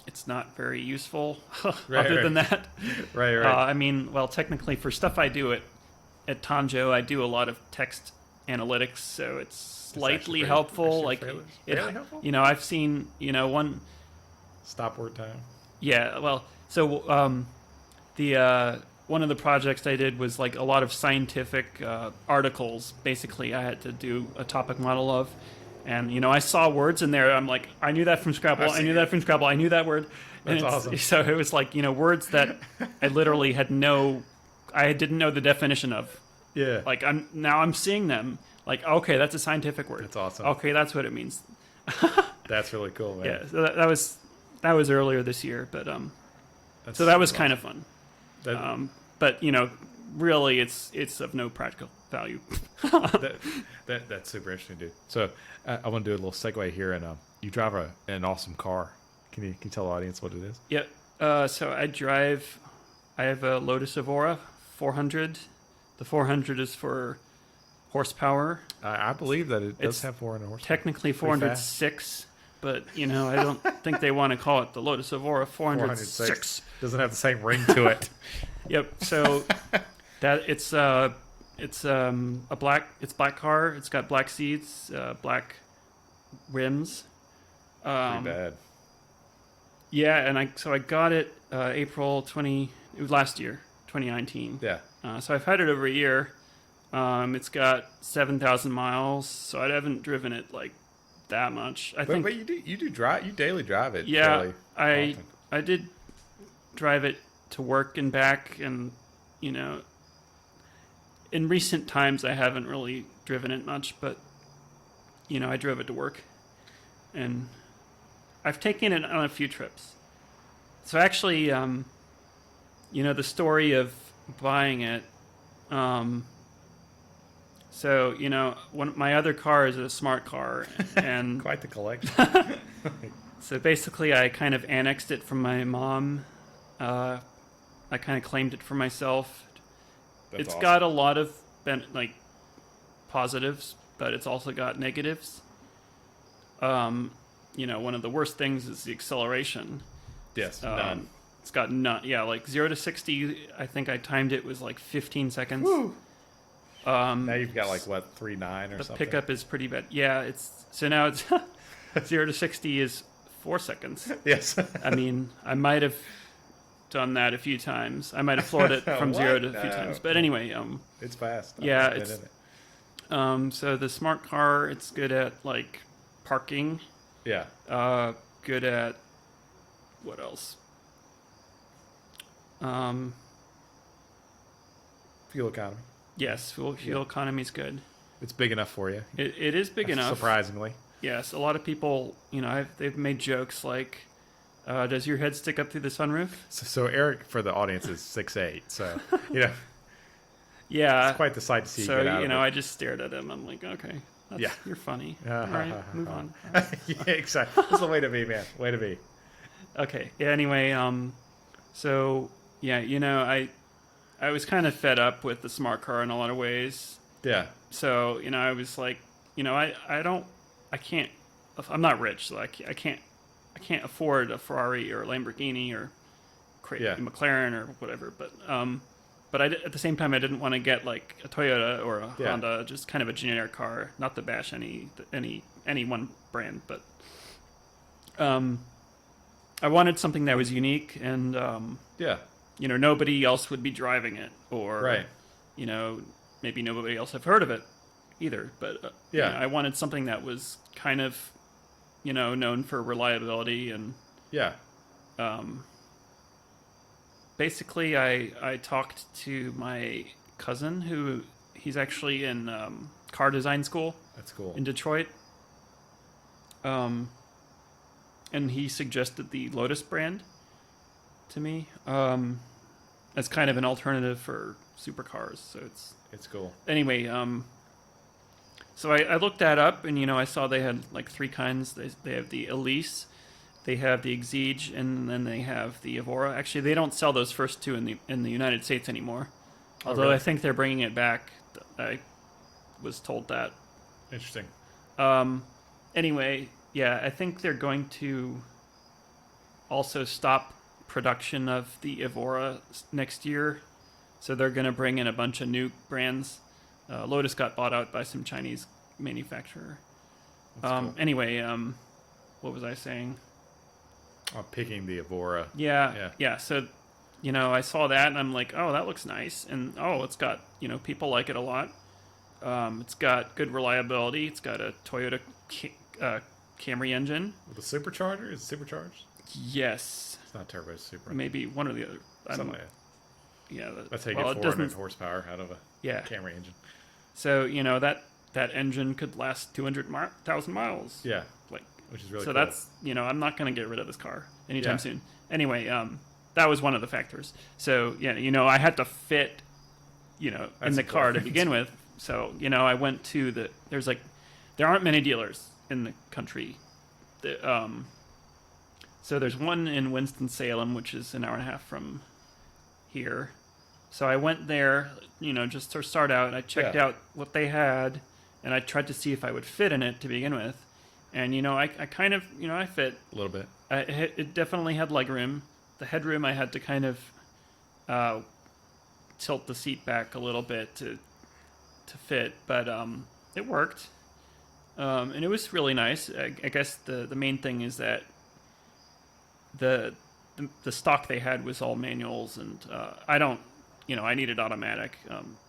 it's not very useful other than that. Right. I mean, well, technically for stuff I do at Tanjo, I do a lot of text analytics, so it's slightly actually helpful. Like, fairly helpful? I've seen, one, Stop word time. yeah, well, so the one of the projects I did was like a lot of scientific articles. Basically, I had to do a topic model of. And, I saw words in there. I'm like, I knew that from Scrabble. I knew that from Scrabble. I knew that word. That's awesome. So it was like, words that I literally I didn't know the definition of. Yeah. Like, I'm seeing them. Like, okay, that's a scientific word. That's awesome. Okay, that's what it means. That's really cool, man. Yeah, so that was earlier this year. But That's so that was super kind of fun. awesome. But, really, it's of no practical value. That's super interesting, dude. So I want to do a little segue here, and you drive an awesome car. Can you tell the audience what it is? Yep. So I have a Lotus Evora 400. The 400 is for horsepower. I believe that it does It's have 400 horsepower. Technically Pretty fast. 406, but I don't think they want to call it the Lotus Evora 406. Doesn't have the same ring to it. Yep. So that it's a black car. It's got black seats, black rims. Pretty bad. Yeah, and I got it April 20. It was last year, 2019. Yeah. So I've had it over a year. It's got 7,000 miles, so I haven't driven it like that much. I think. But you do drive. You daily drive it. Yeah, fairly often. I did drive it to work and back, and in recent times I haven't really driven it much, but I drove it to work, and I've taken it on a few trips. So actually, the story of buying it. So my other car is a smart car, and Quite the collection. so basically I kind of annexed it from my mom. I kind of claimed it for myself. That's It's awesome. got a lot of positives, but it's also got negatives. One of the worst things is the acceleration. Yes. None. It's got none. Yeah, like 0 to 60. I think I timed it was like 15 seconds. Woo. Now you've got 3.9 or The something. pickup is pretty bad. Yeah, now it's 0 to 60 is 4 seconds. Yes. I mean, I might have done that a few times. I might have floored it from 0 to a few No. times. But anyway, It's fast. Yeah, I've been it's- in it. so the smart car, it's good at parking. Yeah. Good at what else? Fuel economy. Yes, fuel economy is good. It's big enough for you. It is big enough. Surprisingly. Yes, a lot of people, they've made jokes like, does your head stick up through the sunroof? So Eric, for the audience, is 6'8". So Yeah. It's quite the sight to see So you get out of I just stared at him. I'm like, okay, Yeah. you're funny. All right, move on. it. Yeah, exactly. That's the way to be, man. Way to be. Okay. Yeah. Anyway, so yeah, I was kind of fed up with the smart car in a lot of ways. Yeah. So I was like, I can't. I'm not rich, so I can't afford a Ferrari or a Lamborghini or McLaren or whatever. But at the same time, I didn't want to get like a Toyota or a Honda, just kind of a generic car, not to bash any one brand, but I wanted something that was unique and nobody else would be driving it, or maybe nobody else have heard of it either. But I wanted something that was kind of known for reliability and basically, I talked to my cousin who he's actually in car design school. That's cool. In Detroit. And he suggested the Lotus brand to me as kind of an alternative for supercars. So it's cool. Anyway, so I looked that up, and I saw they had like three kinds. They have the Elise. They have the Exige, and then they have the Evora. Actually, they don't sell those first two in the United States anymore. Although really? I think they're bringing it back. I was told that. Interesting. Anyway, yeah, I think they're going to also stop production of the Evora next year. So they're going to bring in a bunch of new brands. Lotus got bought out by some Chinese manufacturer. Cool. Anyway, what was I saying? Picking the Evora. Yeah. So, I saw that and I'm like, oh, that looks nice. And, it's got, people like it a lot. It's got good reliability. It's got a Toyota Camry engine. With a supercharger? Is it supercharged? Yes. It's not turbo, it's super. Maybe one or the other. Something like that. Yeah. That's how you get 400 horsepower out of a Camry engine. So, that engine could last 200,000 miles. Yeah. Which is really cool. So that's, I'm not going to get rid of this car anytime soon. Anyway, that was one of the factors. So, I had to fit, in the car to begin with. So, I went to there aren't many dealers in the country. So there's one in Winston-Salem, which is an hour and a half from here. So I went there, just to start out. I checked out what they had, and I tried to see if I would fit in it to begin with. And, I kind of, I fit. A little bit. It definitely had legroom. The headroom, I had to kind of tilt the seat back a little bit to fit. But it worked. And it was really nice. I guess the main thing is that the stock they had was all manuals. And I needed automatic,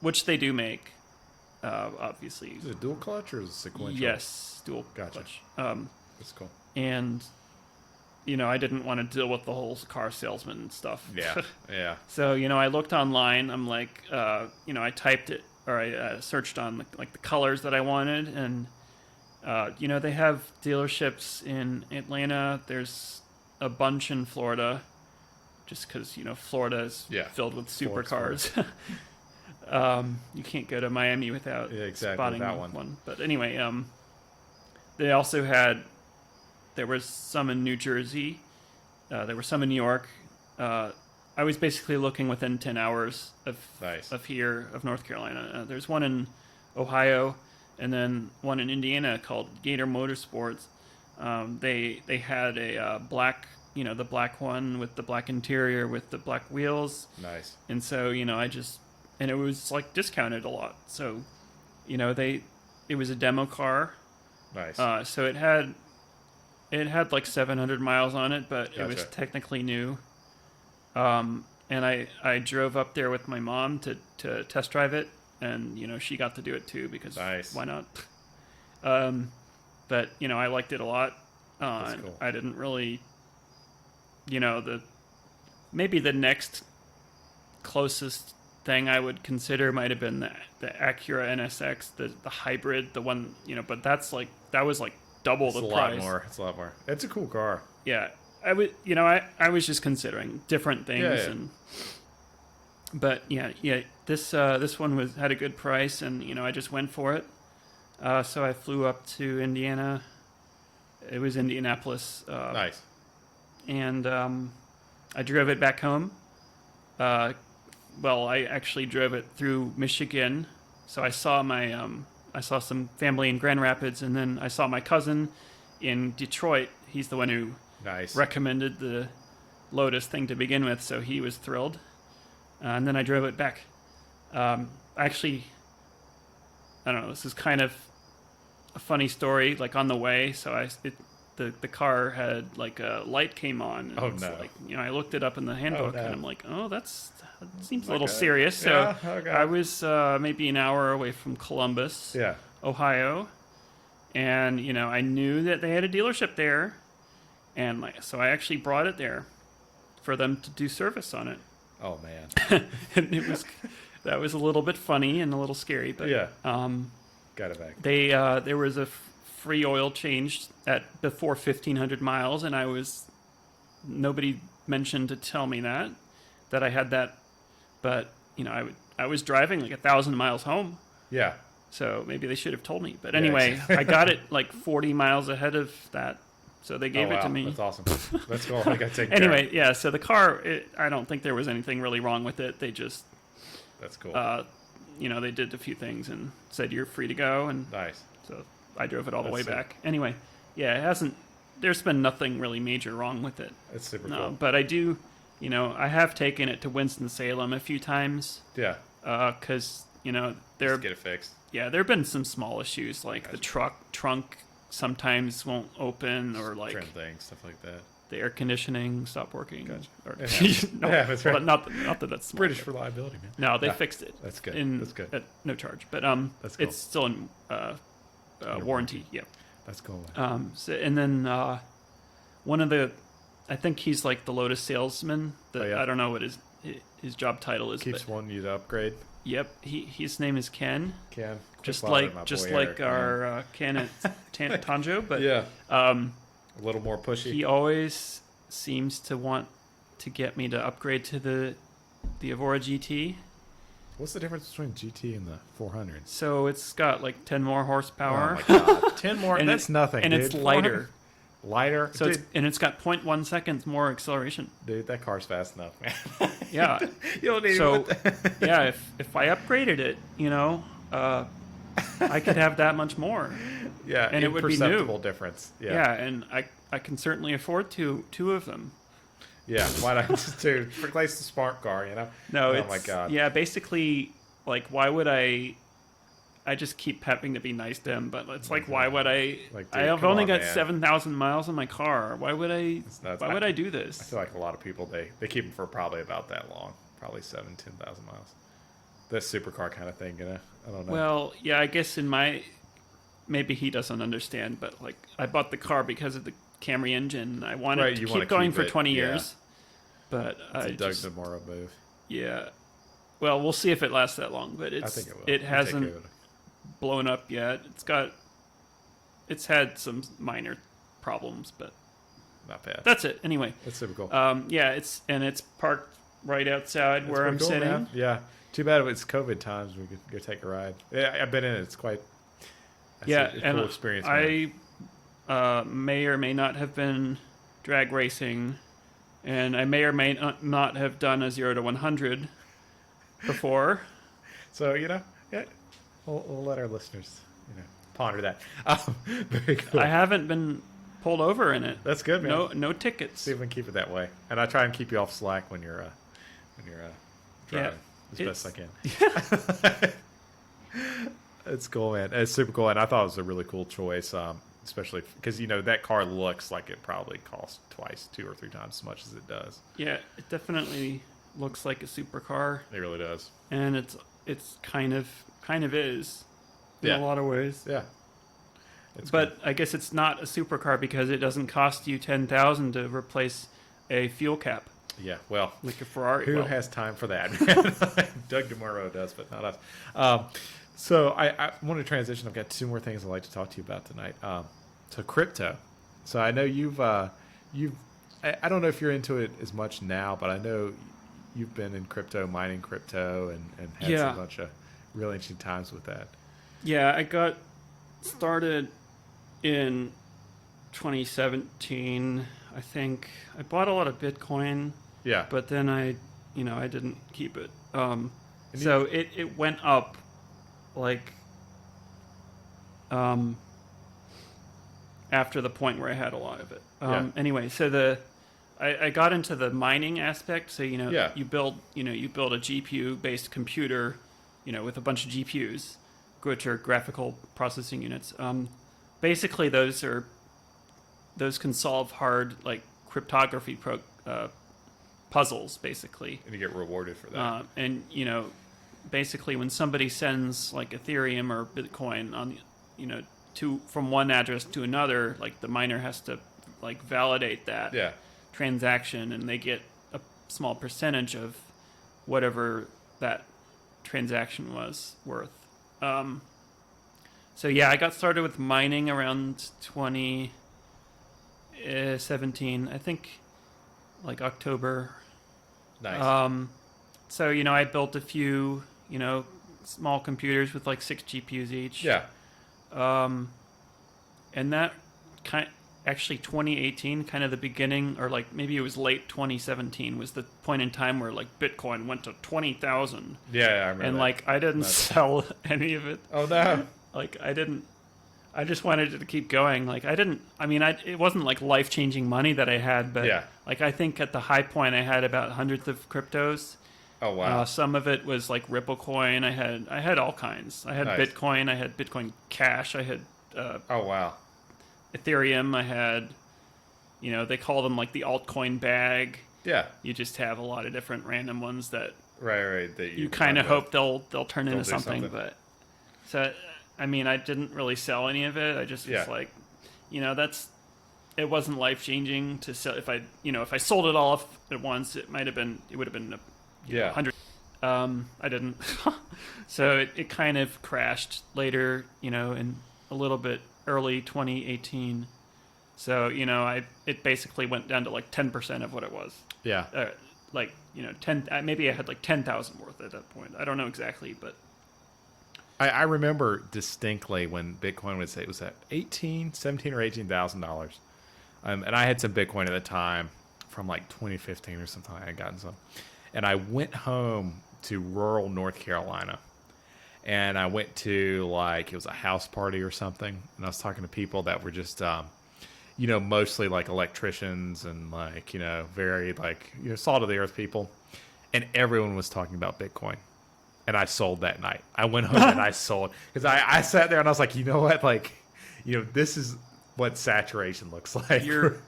which they do make. Obviously. Is it dual clutch or is it sequential? Yes, dual clutch. That's cool. And, I didn't want to deal with the whole car salesman stuff. Yeah. So, I looked online. I'm like, I typed it, or I searched on the colors that I wanted. And, they have dealerships in Atlanta. There's a bunch in Florida, just because, Florida is filled with supercars. You can't go to Miami without spotting that one. But anyway, they also there was some in New Jersey. There were some in New York. I was basically looking within 10 hours of North Carolina. There's one in Ohio, and then one in Indiana called Gator Motorsports. They had a black, the black one with the black interior with the black wheels. Nice. And so, and it was discounted a lot. So, it was a demo car. Nice. So it had 700 miles on it, but it was technically new. And I drove up there with my mom to test drive it, and she got to do it too because why not? But I liked it a lot. That's cool. I didn't really, maybe the next closest thing I would consider might have been the Acura NSX, the hybrid, the one, but that was double the price. It's a lot more. It's a cool car. Yeah. I was just considering different things. But yeah. This one had a good price, and I just went for it. So I flew up to Indiana. It was Indianapolis. Nice. And I drove it back home. Well, I actually drove it through Michigan. So I saw I saw some family in Grand Rapids, and then I saw my cousin in Detroit. He's the one who Nice. recommended the Lotus thing to begin with, so he was thrilled. And then I drove it back. Actually, I don't know. This is kind of a funny story. Like on the way, so the car had like a light came on. And Oh, it's no. Like I looked it up in the handbook, no. and I'm like, oh, that seems a Like little serious. So yeah, okay. I was maybe an hour away from Columbus, Yeah. Ohio, and I knew that they had a dealership there, and so I actually brought it there for them to do service on it. Oh man. And that was a little bit funny and a little scary, but Yeah. Got it back. there was a free oil change at before 1,500 miles, and nobody mentioned to tell me that I had that, but I was driving like 1,000 miles home, Yeah. so maybe they should have told me. But Yeah, anyway, exactly. I got it like 40 miles ahead of that, so they gave Oh, it wow. to me. That's awesome. Let's go. I got to take care. Anyway, yeah, so the car, I don't think there was anything really wrong with it. They just, That's cool. they did a few things and said you're free to go, and Nice. so I drove it all the That's way sick. back. Anyway, yeah, there's been nothing really major wrong with it. That's super No, cool. but I do, I have taken it to Winston-Salem a few times, Yeah. because, Just get it fixed. there have been some small issues, like the Gotcha. trunk sometimes won't open, or like Trim things, stuff like that. the air conditioning stopped working. Gotcha. Or, It happens. no, It happens, right? well, not that that's small, British but- reliability, man. No, they Yeah. fixed it. That's good. In, That's good. At no charge, but That's cool. it's still in warranty. Yep. That's cool. So, and then one of I think he's like the Lotus salesman. Oh, yeah. I don't know what his job title is. Keeps but, wanting you to upgrade. Yep. His name is Ken. Ken. Just Quit bothering like my just boy like Eric, man. our Ken at Tanjo, but Yeah. a little more pushy. he always seems to want to get me to upgrade to the Evora GT. What's the difference between GT and the 400? So it's got like 10 more horsepower. Oh my god. 10 more. And That's nothing. and dude. it's lighter. 400? Lighter. So dude, it's got 0.1 seconds more acceleration. dude, that car's fast enough, man. Yeah. You don't need So it. yeah, if I upgraded it, I could have that much more. Yeah, and it would be imperceptible new. difference. Yeah, Yeah. and I can certainly afford two of them. Yeah. Why not just to replace the smart car, you know? No, Oh it's my god. yeah, basically like why would I just keep having to be nice to him, but it's like why would I Like, I dude, have come only on, got man. 7,000 miles in my car. Why would I nuts. why would I do I this? feel like a lot of people they keep them for probably about that long, probably 10,000 miles. That supercar kind of thing, you know? I don't know. Well, yeah, I guess maybe he doesn't understand, but like I bought the car because of the Camry engine. I wanted Right, to you keep wanna going keep for it, 20 yeah. years. But it's I a Doug just, DeMora move. yeah. Well, we'll see if it lasts that long, but I think it will. it I think hasn't it would. blown up yet. It's had some minor problems, but Not bad. that's it. Anyway, That's super cool. yeah, it's parked right outside That's where pretty I'm cool, sitting. man. Yeah. Too bad it's COVID times. We could go take a ride. Yeah, I've been in it. It's quite. That's Yeah, a and cool experience. Man. I may or may not have been drag racing, and I may or may not have done a 0 to 100 before. So yeah, we'll let our listeners ponder that. Very cool. I haven't been pulled over in it. That's good, man. No tickets. See if we can keep it that way, and I try and keep you off slack when you're driving as best I can. It's cool, man. It's super cool, and I thought it was a really cool choice, especially because that car looks like it probably costs twice, 2 or 3 times as much as it does. Yeah, it definitely looks like a supercar, It really does. and it's kind of is in Yeah. a lot of ways. Yeah. It's But I guess it's not a supercar because it doesn't cost you $10,000 to replace a fuel cap good. Yeah. Well, like a Ferrari. who Well, has time for that? Doug DeMoro does, but not us. So I want to transition. I've got 2 more things I'd like to talk to you about tonight. So crypto. So I know you've I don't know if you're into it as much now, but I know you've been in crypto, mining crypto, and had Yeah. a bunch of really interesting times with that. Yeah, I got started in 2017. I think I bought a lot of Bitcoin, Yeah. but then I didn't keep it. And So it went up like after the point where I had a lot of it. Yeah. Anyway, so I got into the mining aspect. So Yeah. you build a GPU based computer, with a bunch of GPUs, which are graphical processing units. Basically, those can solve hard like cryptography puzzles, basically. And you get rewarded for that. And basically, when somebody sends like Ethereum or Bitcoin on, from one address to another, like the miner has to like validate that Yeah. transaction, and they get a small percentage of whatever that transaction was worth. So yeah, I got started with mining around 2017, I think, like October. Nice. So I built a few small computers with like 6 GPUs each. Yeah. And that actually 2018, kind of the beginning, or like maybe it was late 2017, was the point in time where like Bitcoin went to 20,000. Yeah, I remember. And that. like I didn't sell any of it. Oh no. Like I just wanted it to keep going. Like it wasn't like life-changing money that I had, but Yeah. like I think at the high point I had about hundreds of cryptos. Oh wow. Some of it was like Ripple coin. I had all kinds. I had Nice. Bitcoin. I had Bitcoin Cash. I had Oh wow. Ethereum. I had, they call them like the altcoin bag. Yeah. You just have a lot of different random ones that Right. That you kind of hope they'll turn into do something. something. But so I didn't really sell any of it. I just was like, it wasn't life changing to sell. If I sold it all at once, it would have been Yeah. 100. I didn't. So it kind of crashed later, in a little bit early 2018. So, it basically went down to like 10% of what it was. Yeah. 10, maybe I had like 10,000 worth at that point. I don't know exactly, but I remember distinctly when Bitcoin was at $17,000 or $18,000. And I had some Bitcoin at the time from like 2015 or something. I had gotten some. And I went home to rural North Carolina. And I went to it was a house party or something. And I was talking to people that were just, mostly like electricians and very salt of the earth people. And everyone was talking about Bitcoin. And I sold that night. I went home and I sold. Because I sat there and I was like, you know what? This is what saturation looks like. you're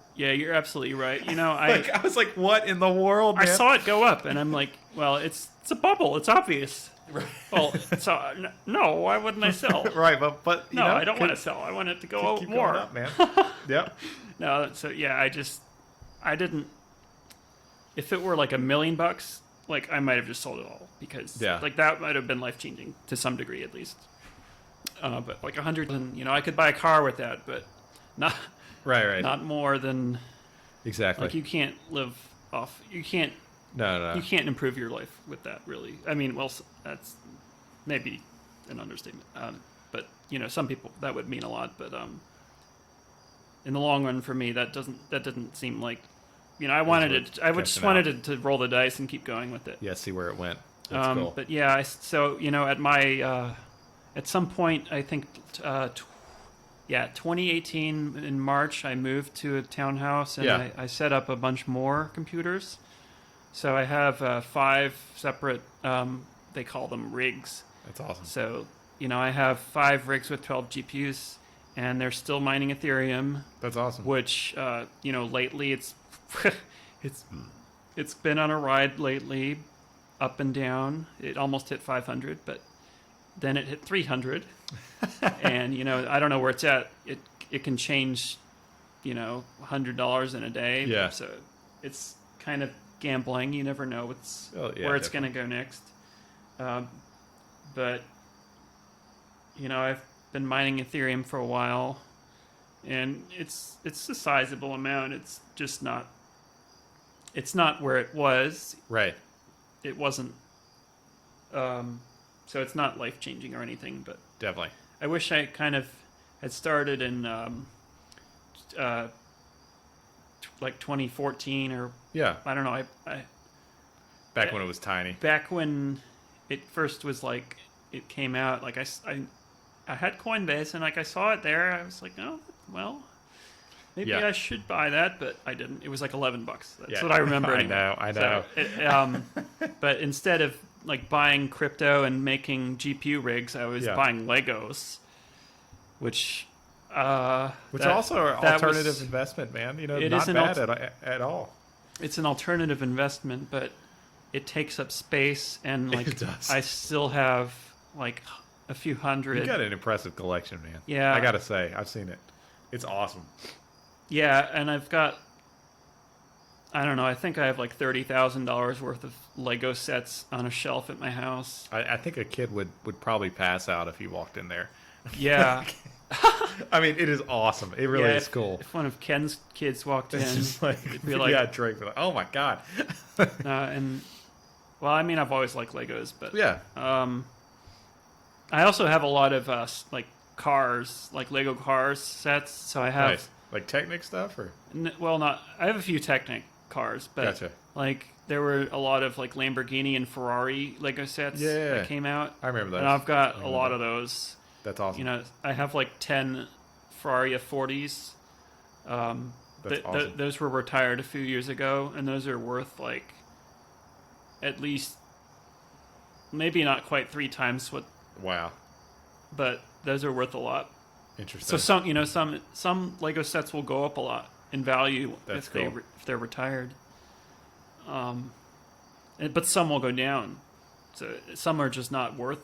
absolutely right. I was like, what in the world, man? I saw it go up, and I'm like, well, it's a bubble. It's obvious. Right. Well, so no, why wouldn't I sell? Right, but No, I don't want to sell. I want it to go keep more. going up, man. Yep. No, so yeah, I didn't. If it were like $1 million, like I might have just sold it all because like that might have been life changing to some degree at least. But like 100, and I could buy a car with that, but not Right. not more than Exactly. like you can't live off. You can't. No. You can't improve your life with that, really. Well, that's maybe an understatement. But some people that would mean a lot. But in the long run, for me, that didn't seem like. I wanted it. I just wanted it to roll the dice and keep going with it. Yeah, see where it went. That's cool. But yeah, at my at some point, I think 2018 in March, I moved to a townhouse and I set up a bunch more computers. So I have 5 separate, they call them rigs. That's awesome. So, I have 5 rigs with 12 GPUs, and they're still mining Ethereum. That's awesome. Which, lately it's been on a ride lately, up and down. It almost hit 500, but then it hit 300. And, I don't know where it's at. It can change, $100 in a day. Yeah. So it's kind of gambling. You never know where it's going to go next. But I've been mining Ethereum for a while, and it's a sizable amount. It's just not. It's not where it was. Right. it wasn't. So it's not life changing or anything, but Definitely. I wish I kind of had started in like 2014 or Yeah. I don't know. I Back when it was tiny. back when it first was like it came out, like I had Coinbase and like I saw it there. I was like, oh well, maybe Yeah. I should buy that, but I didn't. It was like $11. That's Yeah. what I remember. I anyway. know. I know. So but instead of like buying crypto and making GPU rigs, I was Yeah. buying Legos, which Also an that alternative was- investment, man. You know, It not is an bad at all. it's an alternative investment, but it takes up space, and like It does. I still have like a few You hundred. got an impressive collection, man. Yeah. I gotta say, I've seen it. It's awesome. Yeah, and I've got, I don't know, I think I have like $30,000 worth of Lego sets on a shelf at my house. I think a kid would probably pass out if he walked in there. Yeah. I mean, it is awesome. It really Yeah, is cool. If one of Ken's kids walked in, It's just like, it'd be like, yeah, Drake. Like, oh my god. and, well, I mean, I've always liked Legos, but Yeah. I also have a lot of like cars, like Lego cars sets. So I have, Nice. Like Technic stuff, or well, not, I have a few Technic cars, but Gotcha. like there were a lot of like Lamborghini and Ferrari Lego sets Yeah. that came out. I remember those. And I've got a remember lot that. of those. That's awesome. You know, I have like 10 Ferrari F40s. That's awesome. Those were retired a few years ago, and those are worth like at least maybe not quite 3 times what, Wow. but those are worth a lot. Interesting. So some Lego sets will go up a lot in value That's if cool. if they're retired. But some will go down. So some are just not worth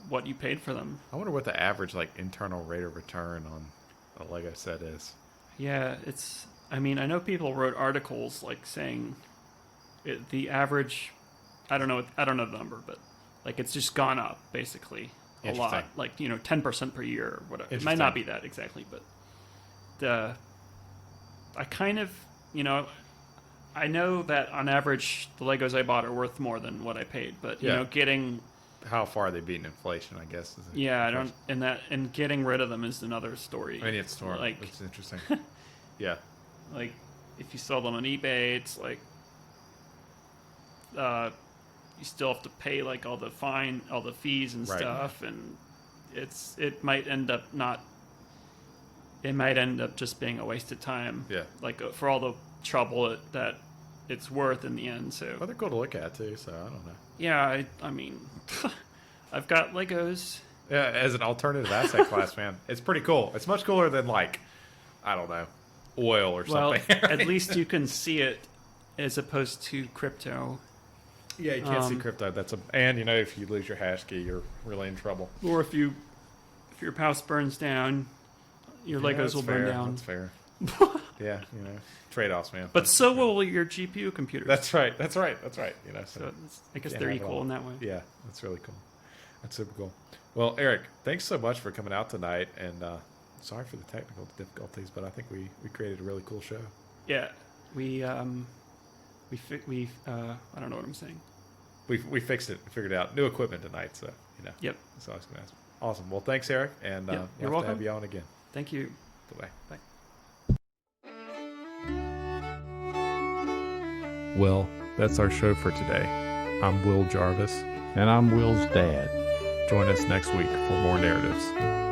what you paid for them. I wonder what the average like internal rate of return on a Lego set is. Yeah, it's. I mean, I know people wrote articles like saying the average. I don't know the number, but like it's just gone up basically a lot. Interesting. Like 10% per year or whatever. It might Interesting. not be that exactly, but I kind of I know that on average the Legos I bought are worth more than what I paid, but Yeah. getting How far are they beating inflation? I guess. Is the I don't question. and getting rid of them is another story. I mean, it's storm. like- It's interesting. Yeah. Like if you sell them on eBay, it's like you still have to pay like all the fees and Right. stuff, and it might end up just being a waste of time. Yeah. Like for all the trouble that it's worth in the end. So Well, they're cool to look at too. So I don't know. yeah, I mean, I've got Legos. Yeah, as an alternative asset class, man, it's pretty cool. It's much cooler than like, I don't know, oil or Well, something. at least you can see it as opposed to crypto. Yeah, you can't see crypto. And if you lose your hash key, you're really in trouble. Or if your house burns down, your Yeah, Legos that's will fair. burn down. That's fair. Yeah, trade-offs, man. But so will your GPU computers. That's right. So I guess can't they're have it equal all. in that way. Yeah, that's really cool. That's super cool. Well, Eric, thanks so much for coming out tonight, and sorry for the technical difficulties, but I think we created a really cool show. Yeah, we I don't know what I'm saying. We fixed it, figured it out. New equipment tonight, so Yep. that's all I was going to ask. Awesome. Well, thanks, Eric, and Yep, we'll you're have to welcome. have you on again. Thank you. Bye. Bye. Well, that's our show for today. I'm Will Jarvis. And I'm Will's dad. Join us next week for more narratives.